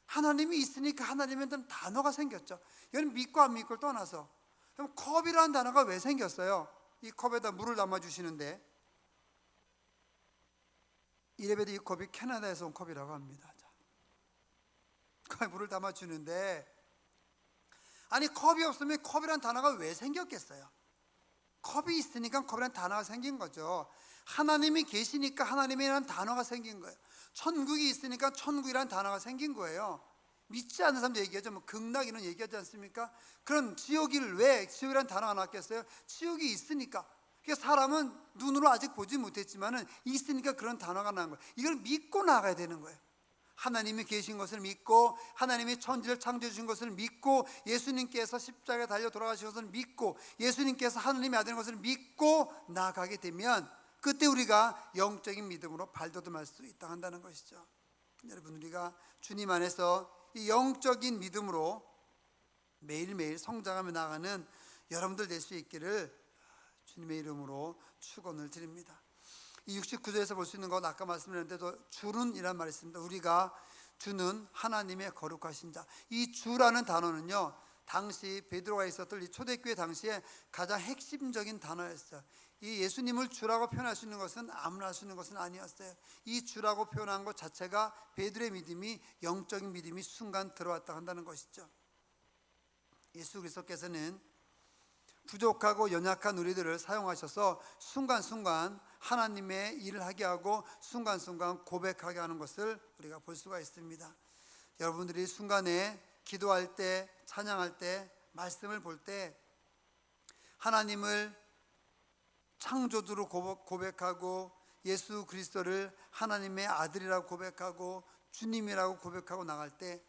하나님이 있으니까 하나님의 단어가 생겼죠. 여러분, 믿고 안 믿고를 떠나서, 그럼 컵이라는 단어가 왜 생겼어요? 이 컵에다 물을 담아주시는데, 이래봬도 이 컵이 캐나다에서 온 컵이라고 합니다. 컵에 물을 담아주는데, 아니 컵이 없으면 컵이라는 단어가 왜 생겼겠어요? 컵이 있으니까 컵이라는 단어가 생긴 거죠. 하나님이 계시니까 하나님이라는 단어가 생긴 거예요. 천국이 있으니까 천국이라는 단어가 생긴 거예요. 믿지 않는 사람도 얘기하죠. 뭐 극락이는 얘기하지 않습니까? 그런 지옥을 왜 지옥이라는 단어가 나왔겠어요? 지옥이 있으니까. 그러니까 사람은 눈으로 아직 보지 못했지만은 있으니까 그런 단어가 나온 거예요. 이걸 믿고 나가야 되는 거예요. 하나님이 계신 것을 믿고, 하나님이 천지를 창조해 주신 것을 믿고, 예수님께서 십자가에 달려 돌아가신 것을 믿고, 예수님께서 하나님의 아들인 것을 믿고 나가게 되면 그때 우리가 영적인 믿음으로 발돋움할 수 있다 한다는 것이죠. 여러분, 우리가 주님 안에서 이 영적인 믿음으로 매일매일 성장하며 나가는 여러분들 될 수 있기를 주님의 이름으로 축원을 드립니다. 이 69절에서 볼 수 있는 건 아까 말씀드렸는데도 주는 이란 말이 있습니다. 우리가 주는 하나님의 거룩하신 자. 이 주라는 단어는요, 당시 베드로가 있었던 이 초대교회 당시에 가장 핵심적인 단어였어요. 이 예수님을 주라고 표현할 수 있는 것은 아무나 할 수 있는 것은 아니었어요. 이 주라고 표현한 것 자체가 베드로의 믿음이, 영적인 믿음이 순간 들어왔다 한다는 것이죠. 예수 그리스도께서는 부족하고 연약한 우리들을 사용하셔서 순간순간 하나님의 일을 하게 하고 순간순간 고백하게 하는 것을 우리가 볼 수가 있습니다. 여러분들이 순간에 기도할 때, 찬양할 때, 말씀을 볼 때 하나님을 창조주로 고백하고 예수 그리스도를 하나님의 아들이라고 고백하고 주님이라고 고백하고 나갈 때,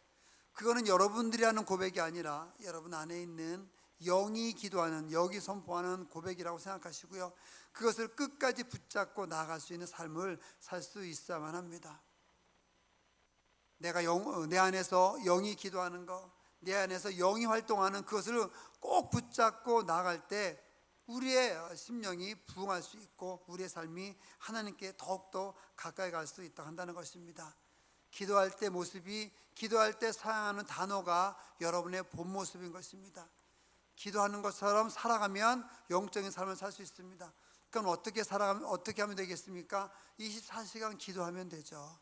그거는 여러분들이 하는 고백이 아니라 여러분 안에 있는 영이 기도하는, 영이 선포하는 고백이라고 생각하시고요, 그것을 끝까지 붙잡고 나아갈 수 있는 삶을 살 수 있어야만 합니다. 내 안에서 영이 기도하는 것, 내 안에서 영이 활동하는 그것을 꼭 붙잡고 나아갈 때 우리의 심령이 부흥할 수 있고 우리의 삶이 하나님께 더욱더 가까이 갈 수 있다 한다는 것입니다. 기도할 때 모습이, 기도할 때 사용하는 단어가 여러분의 본 모습인 것입니다. 기도하는 것처럼 살아가면 영적인 삶을 살 수 있습니다. 그럼 어떻게 하면 되겠습니까? 24시간 기도하면 되죠.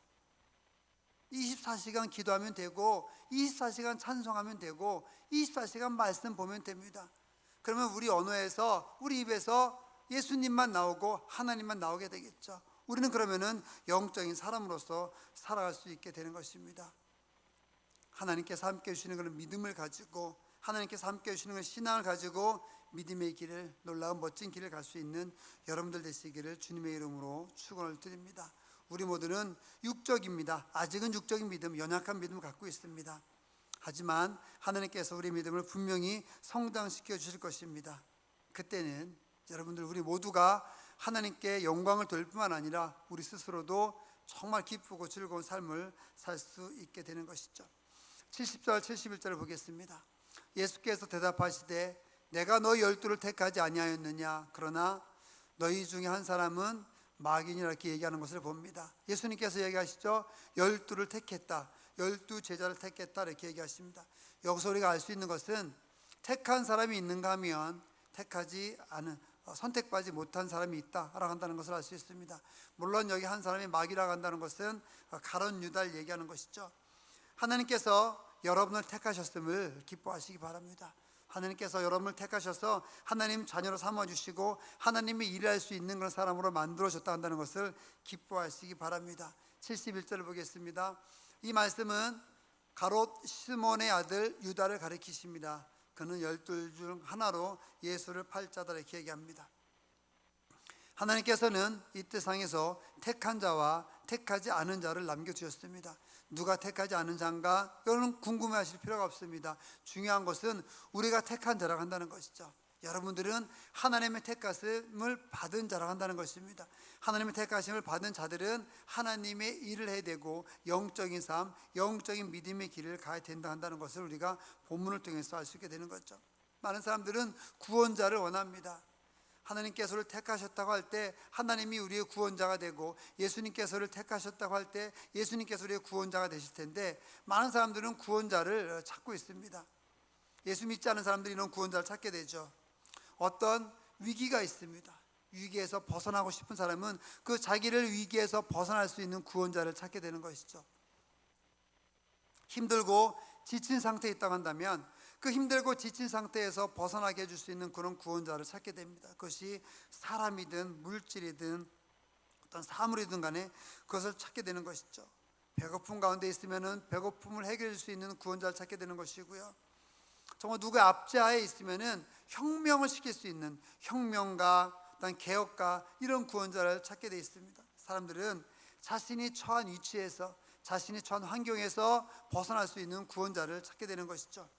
24시간 기도하면 되고 24시간 찬송하면 되고 24시간 말씀 보면 됩니다. 그러면 우리 언어에서, 우리 입에서 예수님만 나오고 하나님만 나오게 되겠죠. 우리는 그러면은 영적인 사람으로서 살아갈 수 있게 되는 것입니다. 하나님께서 함께 해주시는 그런 믿음을 가지고, 하나님께서 함께 해주시는 그런 신앙을 가지고 믿음의 길을, 놀라운 멋진 길을 갈 수 있는 여러분들 되시기를 주님의 이름으로 축원을 드립니다. 우리 모두는 육적입니다. 아직은 육적인 믿음, 연약한 믿음을 갖고 있습니다. 하지만 하나님께서 우리 믿음을 분명히 성장시켜 주실 것입니다. 그때는 여러분들, 우리 모두가 하나님께 영광을 돌릴 뿐만 아니라 우리 스스로도 정말 기쁘고 즐거운 삶을 살 수 있게 되는 것이죠. 70절 71절을 보겠습니다. 예수께서 대답하시되 내가 너희 12를 택하지 아니하였느냐? 그러나 너희 중에 한 사람은 마귀니라, 이렇게 얘기하는 것을 봅니다. 예수님께서 얘기하시죠. 12를 택했다, 12 제자를 택했다, 이렇게 얘기하십니다. 여기서 우리가 알 수 있는 것은 택한 사람이 있는가 하면 택하지 않은, 선택받지 못한 사람이 있다라고 한다는 것을 알 수 있습니다. 물론 여기 한 사람이 마귀라고 한다는 것은 가룟 유다를 얘기하는 것이죠. 하나님께서 여러분을 택하셨음을 기뻐하시기 바랍니다. 하나님께서 여러분을 택하셔서 하나님 자녀로 삼아주시고 하나님이 일할 수 있는 그런 사람으로 만들어줬다 한다는 것을 기뻐하시기 바랍니다. 71절을 보겠습니다. 이 말씀은 가롯 시몬의 아들 유다를 가리키십니다. 그는 12 중 하나로 예수를 팔 자다, 이렇게 얘기합니다. 하나님께서는 이 세상에서 택한 자와 택하지 않은 자를 남겨주셨습니다. 누가 택하지 않은 자인가? 여러분 궁금해하실 필요가 없습니다. 중요한 것은 우리가 택한 자라고 한다는 것이죠. 여러분들은 하나님의 택하심을 받은 자라고 한다는 것입니다. 하나님의 택하심을 받은 자들은 하나님의 일을 해야 되고 영적인 삶, 영적인 믿음의 길을 가야 된다 한다는 것을 우리가 본문을 통해서 알 수 있게 되는 거죠. 많은 사람들은 구원자를 원합니다. 하나님께서를 택하셨다고 할 때 하나님이 우리의 구원자가 되고, 예수님께서를 택하셨다고 할 때 예수님께서 우리의 구원자가 되실 텐데, 많은 사람들은 구원자를 찾고 있습니다. 예수 믿지 않은 사람들이 이런 구원자를 찾게 되죠. 어떤 위기가 있습니다. 위기에서 벗어나고 싶은 사람은 그 자기를 위기에서 벗어날 수 있는 구원자를 찾게 되는 것이죠. 힘들고 지친 상태에 있다고 한다면 그 힘들고 지친 상태에서 벗어나게 해줄 수 있는 그런 구원자를 찾게 됩니다. 그것이 사람이든 물질이든 어떤 사물이든 간에 그것을 찾게 되는 것이죠. 배고픔 가운데 있으면 배고픔을 해결해 줄 수 있는 구원자를 찾게 되는 것이고요. 정말 누구의 압제하에 있으면 혁명을 시킬 수 있는 혁명가, 개혁가, 이런 구원자를 찾게 되어 있습니다. 사람들은 자신이 처한 위치에서, 자신이 처한 환경에서 벗어날 수 있는 구원자를 찾게 되는 것이죠.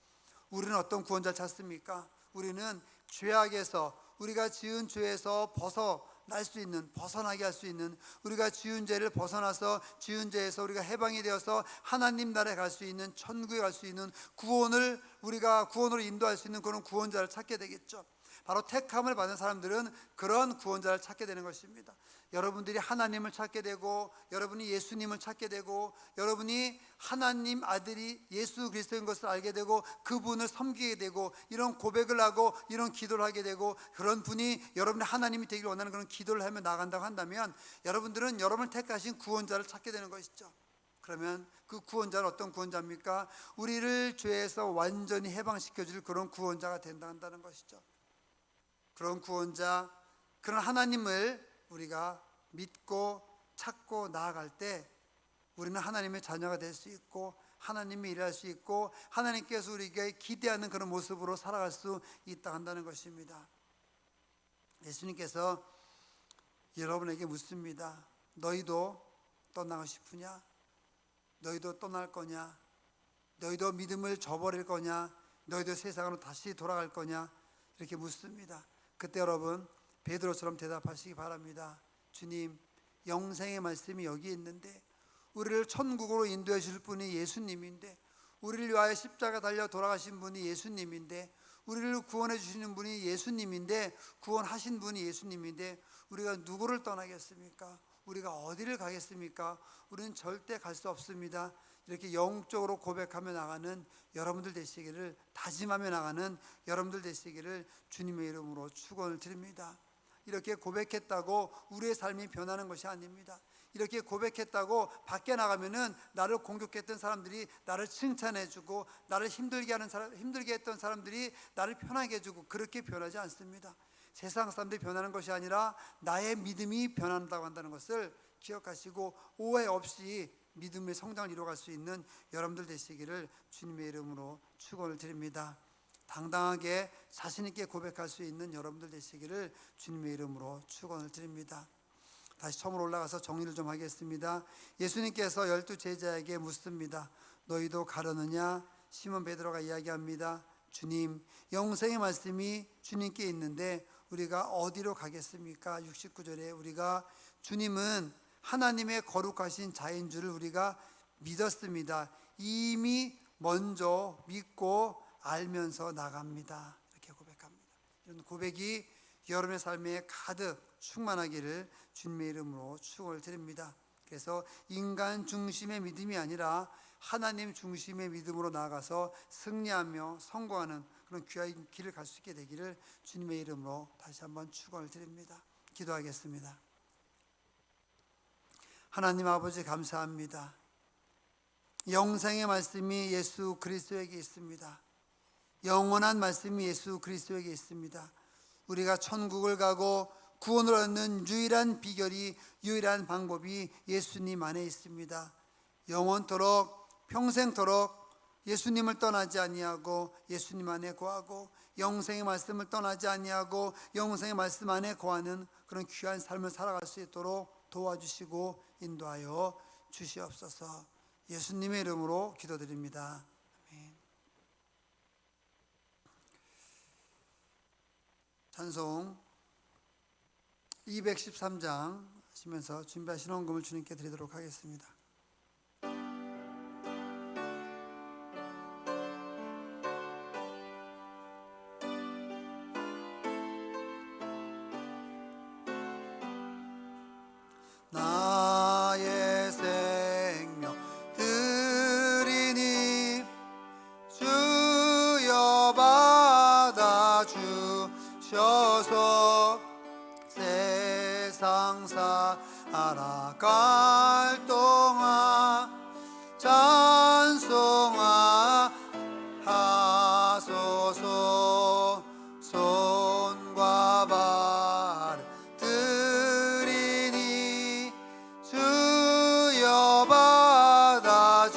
우리는 어떤 구원자를 찾습니까? 우리는 죄악에서, 우리가 지은 죄에서 벗어날 수 있는, 벗어나게 할 수 있는, 우리가 지은 죄를 벗어나서 지은 죄에서 우리가 해방이 되어서 하나님 나라에 갈 수 있는, 천국에 갈 수 있는 구원을, 우리가 구원으로 인도할 수 있는 그런 구원자를 찾게 되겠죠. 바로 택함을 받은 사람들은 그런 구원자를 찾게 되는 것입니다. 여러분들이 하나님을 찾게 되고, 여러분이 예수님을 찾게 되고, 여러분이 하나님 아들이 예수 그리스도인 것을 알게 되고 그분을 섬기게 되고, 이런 고백을 하고 이런 기도를 하게 되고, 그런 분이 여러분의 하나님이 되기를 원하는 그런 기도를 하며 나간다고 한다면 여러분들은 여러분을 택하신 구원자를 찾게 되는 것이죠. 그러면 그 구원자는 어떤 구원자입니까? 우리를 죄에서 완전히 해방시켜줄 그런 구원자가 된다 한다는 것이죠. 그런 구원자, 그런 하나님을 우리가 믿고 찾고 나아갈 때 우리는 하나님의 자녀가 될 수 있고, 하나님이 일할 수 있고 하나님께서 우리에게 기대하는 그런 모습으로 살아갈 수 있다 한다는 것입니다. 예수님께서 여러분에게 묻습니다. 너희도 떠나고 싶으냐? 너희도 떠날 거냐? 너희도 믿음을 저버릴 거냐? 너희도 세상으로 다시 돌아갈 거냐? 이렇게 묻습니다. 그때 여러분 베드로처럼 대답하시기 바랍니다. 주님, 영생의 말씀이 여기 있는데 우리를 천국으로 인도해 줄 분이 예수님인데, 우리를 위하여 십자가 달려 돌아가신 분이 예수님인데, 우리를 구원해 주시는 분이 예수님인데, 구원하신 분이 예수님인데 우리가 누구를 떠나겠습니까? 우리가 어디를 가겠습니까? 우리는 절대 갈 수 없습니다. 이렇게 영적으로 고백하며 나가는 여러분들 되시기를, 다짐하며 나가는 여러분들 되시기를 주님의 이름으로 축원을 드립니다. 이렇게 고백했다고 우리의 삶이 변하는 것이 아닙니다. 이렇게 고백했다고 밖에 나가면은 나를 공격했던 사람들이 나를 칭찬해주고, 나를 힘들게 했던 사람들이 나를 편하게 해주고, 그렇게 변하지 않습니다. 세상 사람들이 변하는 것이 아니라 나의 믿음이 변한다고 한다는 것을 기억하시고 오해 없이 믿음의 성장을 이루어갈 수 있는 여러분들 되시기를 주님의 이름으로 축원을 드립니다. 당당하게 자신 있게 고백할 수 있는 여러분들 되시기를 주님의 이름으로 축원을 드립니다. 다시 처음으로 올라가서 정리를 좀 하겠습니다. 예수님께서 12 제자에게 묻습니다. 너희도 가려느냐? 시몬 베드로가 이야기합니다. 주님, 영생의 말씀이 주님께 있는데 우리가 어디로 가겠습니까? 69절에 우리가 주님은 하나님의 거룩하신 자인 줄을 우리가 믿었습니다. 이미 먼저 믿고 알면서 나갑니다. 이렇게 고백합니다. 이런 고백이 여러분의 삶에 가득 충만하기를 주님의 이름으로 축원을 드립니다. 그래서 인간 중심의 믿음이 아니라 하나님 중심의 믿음으로 나아가서 승리하며 성공하는 그런 귀한 길을 갈 수 있게 되기를 주님의 이름으로 다시 한번 축원을 드립니다. 기도하겠습니다. 하나님 아버지 감사합니다. 영생의 말씀이 예수 그리스도에게 있습니다. 영원한 말씀이 예수 그리스도에게 있습니다. 우리가 천국을 가고 구원을 얻는 유일한 비결이, 유일한 방법이 예수님 안에 있습니다. 영원토록 평생토록 예수님을 떠나지 아니하고 예수님 안에 거하고 영생의 말씀을 떠나지 아니하고 영생의 말씀 안에 거하는 그런 귀한 삶을 살아갈 수 있도록 도와주시고 인도하여 주시옵소서. 예수님의 이름으로 기도드립니다. 아멘. 찬송 213장 하시면서 준비하신 헌금을 주님께 드리도록 하겠습니다. 나의 생명 드리니 주여 받아 주셔서 세상 살아갈 동안 찬송하소서. 손과 발을 드리니 주여 받아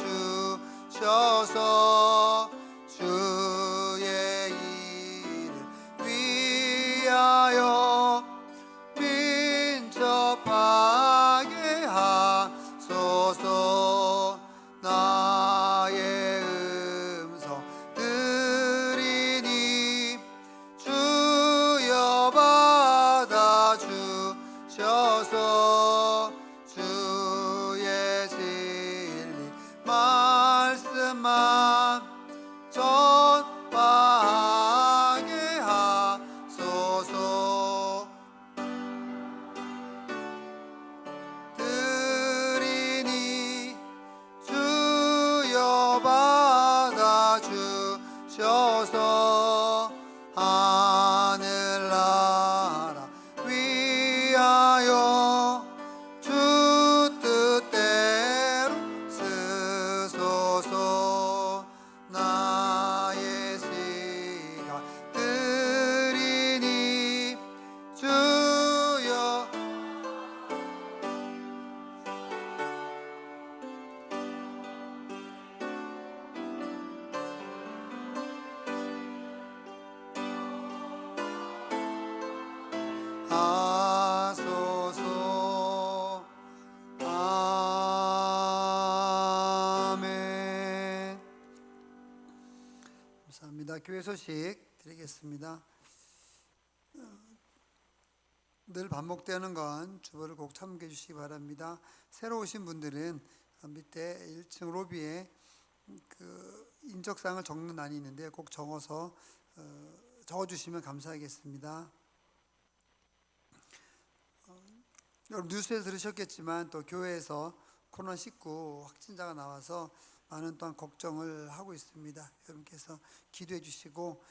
주셔서 주의 일을 위하여 민첩하게 교회 소식 드리겠습니다. 늘 반복되는 건 주보를 꼭 참고해 주시기 바랍니다. 새로 오신 분들은 밑에 1층 로비에 그 인적사항을 적는欄이 있는데 꼭 적어서 적어주시면 감사하겠습니다. 여러분 뉴스에서 들으셨겠지만 또 교회에서 코로나19 확진자가 나와서 많은 또한 걱정을 하고 있습니다. 여러분께서 기도해 주시고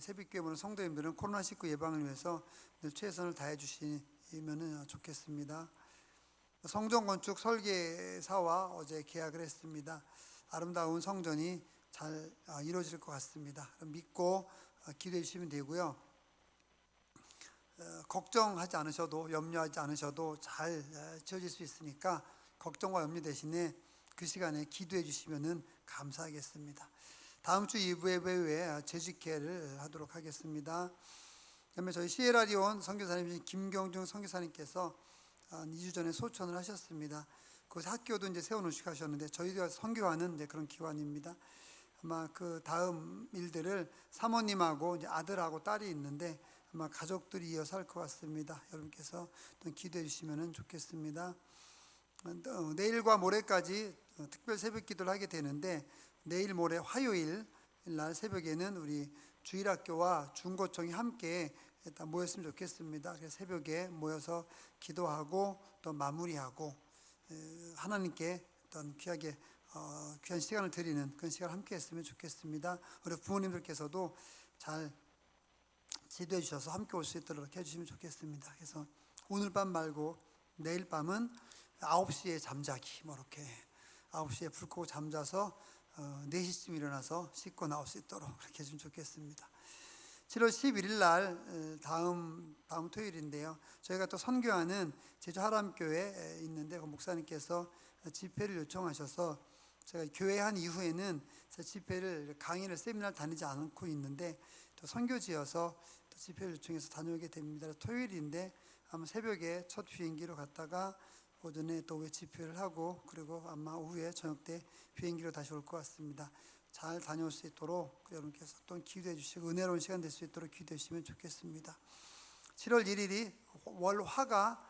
새벽교회 보는 성도님들은 코로나19 예방을 위해서 늘 최선을 다해 주시면 좋겠습니다. 성전 건축 설계사와 어제 계약을 했습니다. 아름다운 성전이 잘 이루어질 것 같습니다. 믿고 기도해 주시면 되고요. 걱정하지 않으셔도 염려하지 않으셔도 잘 지어질 수 있으니까 걱정과 염려 대신에 그 시간에 기도해 주시면 감사하겠습니다. 다음 주 2부 예배에 재직회를 하도록 하겠습니다. 그다음에 저희 시에라리온 선교사님 김경중 선교사님께서 2주 전에 소천을 하셨습니다. 그 학교도 이제 세워놓으시고 하셨는데 저희가 선교하는 이제 그런 기관입니다. 아마 그 다음 일들을 사모님하고 이제 아들하고 딸이 있는데 아마 가족들이 이어서 할 것 같습니다. 여러분께서 또 기도해 주시면 좋겠습니다. 내일과 모레까지 특별 새벽 기도를 하게 되는데 내일 모레 화요일 날 새벽에는 우리 주일학교와 중고청이 함께 일단 모였으면 좋겠습니다. 그래서 새벽에 모여서 기도하고 또 마무리하고 하나님께 어떤 귀하게 귀한 시간을 드리는 그런 시간을 함께 했으면 좋겠습니다. 우리 부모님들께서도 잘 지도해 주셔서 함께 올 수 있도록 해주시면 좋겠습니다. 그래서 오늘 밤 말고 내일 밤은 9시에 잠자기 뭐 이렇게 9시에 불 끄고 잠자서 4시쯤 일어나서 씻고 나올 수 있도록 그렇게 해주면 좋겠습니다. 7월 11일 날 다음 토요일인데요. 저희가 또 선교하는 제주 하람교회에 있는데 그 목사님께서 집회를 요청하셔서 제가 교회한 이후에는 집회를 강의를 세미나를 다니지 않고 있는데 또 선교지여서 또 집회를 요청해서 다녀오게 됩니다. 토요일인데 아마 새벽에 첫 비행기로 갔다가 오전에 또 왜 집회를 하고 그리고 아마 오후에 저녁 때 비행기로 다시 올 것 같습니다. 잘 다녀올 수 있도록 여러분께서 또 기도해 주시고 은혜로운 시간 될 수 있도록 기도해 주시면 좋겠습니다. 7월 1일이 월화가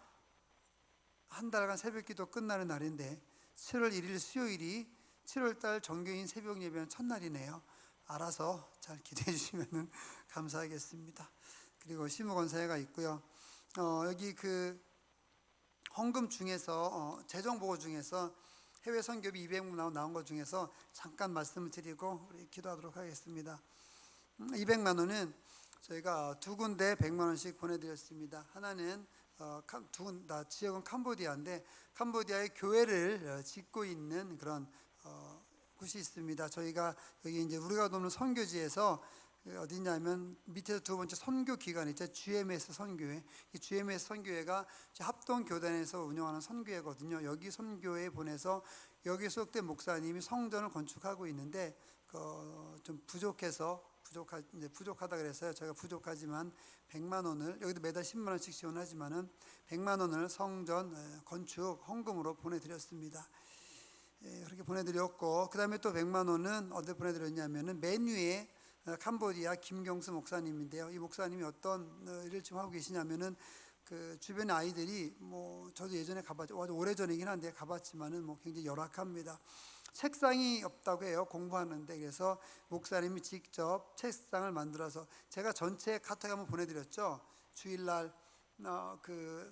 한 달간 새벽기도 끝나는 날인데 7월 1일 수요일이 7월달 정교인 새벽 예배는 첫날이네요. 알아서 잘 기도해 주시면 감사하겠습니다. 그리고 시무건사회가 있고요. 여기 그 헌금 중에서 재정 보고 중에서 해외 선교비 200만 나온 것 중에서 잠깐 말씀을 드리고 우리 기도하도록 하겠습니다. 200만 원은 저희가 두 군데 100만 원씩 보내드렸습니다. 하나는 두 군 다 지역은 캄보디아인데 캄보디아의 교회를 짓고 있는 그런 곳이 있습니다. 저희가 여기 이제 우리가 돕는 선교지에서 어디냐면 밑에서 두 번째 선교 기관 있죠. GMS 선교회. 이 GMS 선교회가 합동 교단에서 운영하는 선교회거든요. 여기 선교회에 보내서 여기 소속된 목사님이 성전을 건축하고 있는데 좀 부족하다 그래서요. 저희가 부족하지만 100만 원을 여기도 매달 10만 원씩 지원하지만은 100만 원을 성전 건축 헌금으로 보내드렸습니다. 그렇게 보내드렸고 그 다음에 또 100만 원은 어디 보내드렸냐면은 맨 위에 캄보디아 김경수 목사님인데요. 이 목사님이 어떤 일을 지금 하고 계시냐면은 그 주변 아이들이 뭐 저도 예전에 가봤죠. 아주 오래전이긴 한데 가봤지만은 뭐 굉장히 열악합니다. 책상이 없다고 해요. 공부하는데 그래서 목사님이 직접 책상을 만들어서 제가 전체 카톡 한번 보내드렸죠. 주일날 그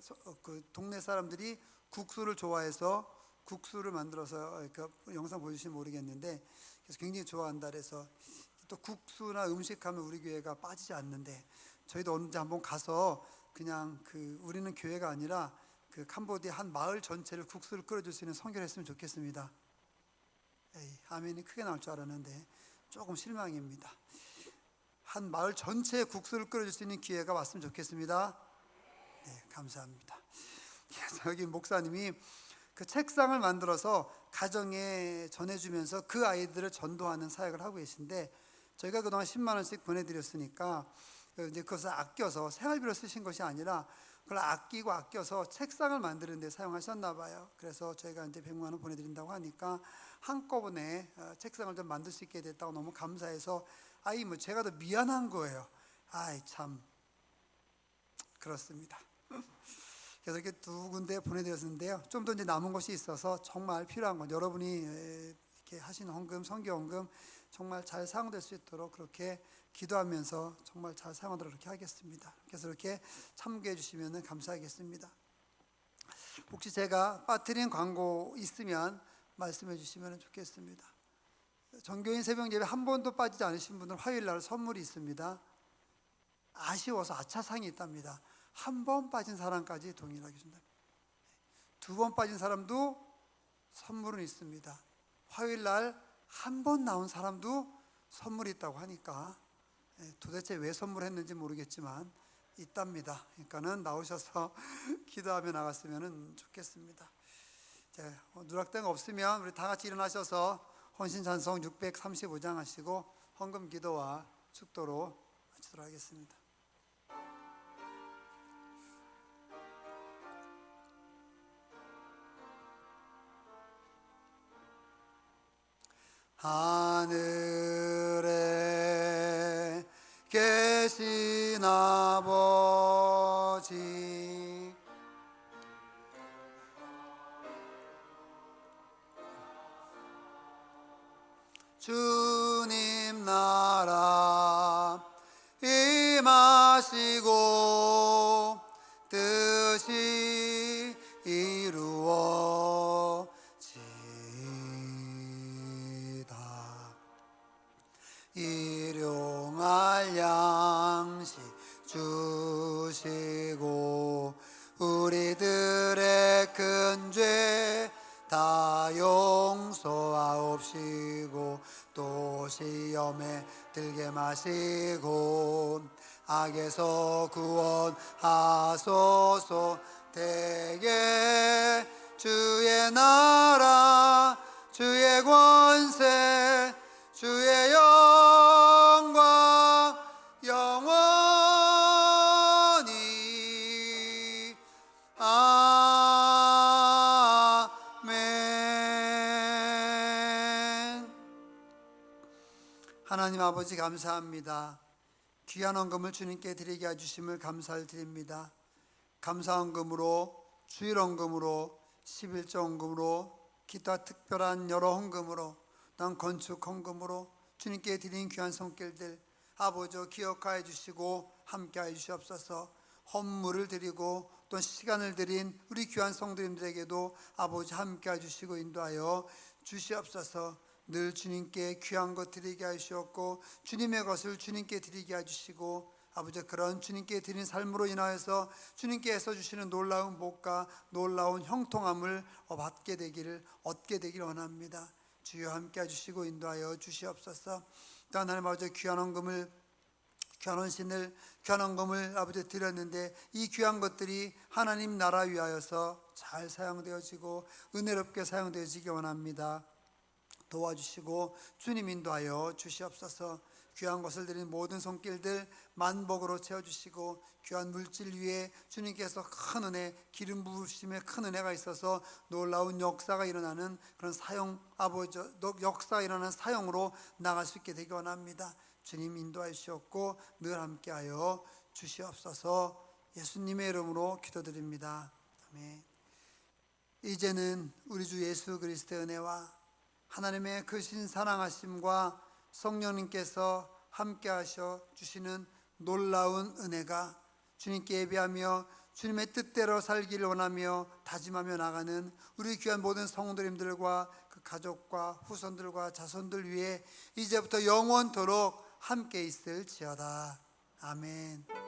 동네 사람들이 국수를 좋아해서 국수를 만들어서 영상 보여주시면 모르겠는데 그래서 굉장히 좋아한다 그래서 또 국수나 음식하면 우리 교회가 빠지지 않는데 저희도 언제 한번 가서 그냥 우리는 교회가 아니라 그 캄보디아 한 마을 전체를 국수를 끓여줄 수 있는 선교를 했으면 좋겠습니다. 아멘이 크게 나올 줄 알았는데 조금 실망입니다. 한 마을 전체에 국수를 끓여줄 수 있는 기회가 왔으면 좋겠습니다. 네, 감사합니다. 그래서 여기 목사님이 그 책상을 만들어서 가정에 전해주면서 그 아이들을 전도하는 사역을 하고 계신데 저희가 그동안 10만 원씩 보내드렸으니까 이제 그것을 아껴서 생활비로 쓰신 것이 아니라 그걸 아껴서 책상을 만드는 데 사용하셨나 봐요. 그래서 저희가 이제 100만 원 보내드린다고 하니까 한꺼번에 책상을 좀 만들 수 있게 됐다고 너무 감사해서 아이 뭐 제가 더 미안한 거예요. 아이 참 그렇습니다. 그래서 이렇게 두 군데 보내드렸는데요. 좀 더 이제 남은 것이 있어서 정말 필요한 건 여러분이 이렇게 하신 헌금, 선교 헌금 정말 잘 사용될 수 있도록 그렇게 기도하면서 정말 잘 사용하도록 그렇게 하겠습니다. 그래서 이렇게 참고해 주시면 감사하겠습니다. 혹시 제가 빠뜨린 광고 있으면 말씀해 주시면 좋겠습니다. 정교인 새벽 예배 한 번도 빠지지 않으신 분들 화요일 날 선물이 있습니다. 아쉬워서 아차상이 있답니다. 한 번 빠진 사람까지 동일하게 준답니다. 두 번 빠진 사람도 선물은 있습니다. 화요일 날 한 번 나온 사람도 선물이 있다고 하니까 도대체 왜 선물했는지 모르겠지만 있답니다. 그러니까는 나오셔서 기도하며 나갔으면 좋겠습니다. 누락된 거 없으면 우리 다 같이 일어나셔서 헌신 찬송 635장 하시고 헌금 기도와 축도로 마치도록 하겠습니다. 하늘에 계신 아버지 주님 나라 임하시고 뜻이 이루어지이다. 일용할 양식 주시고 우리들의 큰 죄 다 용서하옵시고 또 시험에 들게 마시고 악에서 구원하소서. 대개 주의 나라 주의 권세 주의 영광 영원히 아멘. 하나님 아버지 감사합니다. 귀한 헌금을 주님께 드리게 해주심을 감사를 드립니다. 감사 헌금으로 주일 헌금으로 11조 헌금으로 기타 특별한 여러 헌금으로 난 건축 헌금으로 주님께 드린 귀한 손길들 아버지 기억하여 주시고 함께하여 주시옵소서. 헌물을 드리고 또 시간을 드린 우리 귀한 성도님들에게도 아버지 함께하여 주시고 인도하여 주시옵소서. 늘 주님께 귀한 것 드리게 하시옵고 주님의 것을 주님께 드리게 해주시고 아버지 그런 주님께 드린 삶으로 인하여서 주님께서 주시는 놀라운 복과 놀라운 형통함을 얻게 되기를 원합니다. 주여 함께 해주시고 인도하여 주시옵소서. 또 하나님 아버지 귀한 헌금을 귀한 헌신을 귀한 헌금을 아버지 드렸는데 이 귀한 것들이 하나님 나라 위하여서 잘 사용되어지고 은혜롭게 사용되어지기 원합니다. 도와주시고 주님 인도하여 주시옵소서. 귀한 것을 드린 모든 손길들 만복으로 채워주시고 귀한 물질 위에 주님께서 큰 은혜 기름 부으심에 큰 은혜가 있어서 놀라운 역사가 일어나는 그런 역사가 일어나는 사용으로 나갈 수 있게 되기 원합니다. 주님 인도하여 주시옵고 늘 함께하여 주시옵소서. 예수님의 이름으로 기도드립니다. 아멘. 이제는 우리 주 예수 그리스도의 은혜와 하나님의 크신 사랑하심과 성령님께서 함께 하셔 주시는 놀라운 은혜가 주님께 예배하며 주님의 뜻대로 살기를 원하며 다짐하며 나가는 우리 귀한 모든 성도님들과 그 가족과 후손들과 자손들 위해 이제부터 영원토록 함께 있을지어다. 아멘.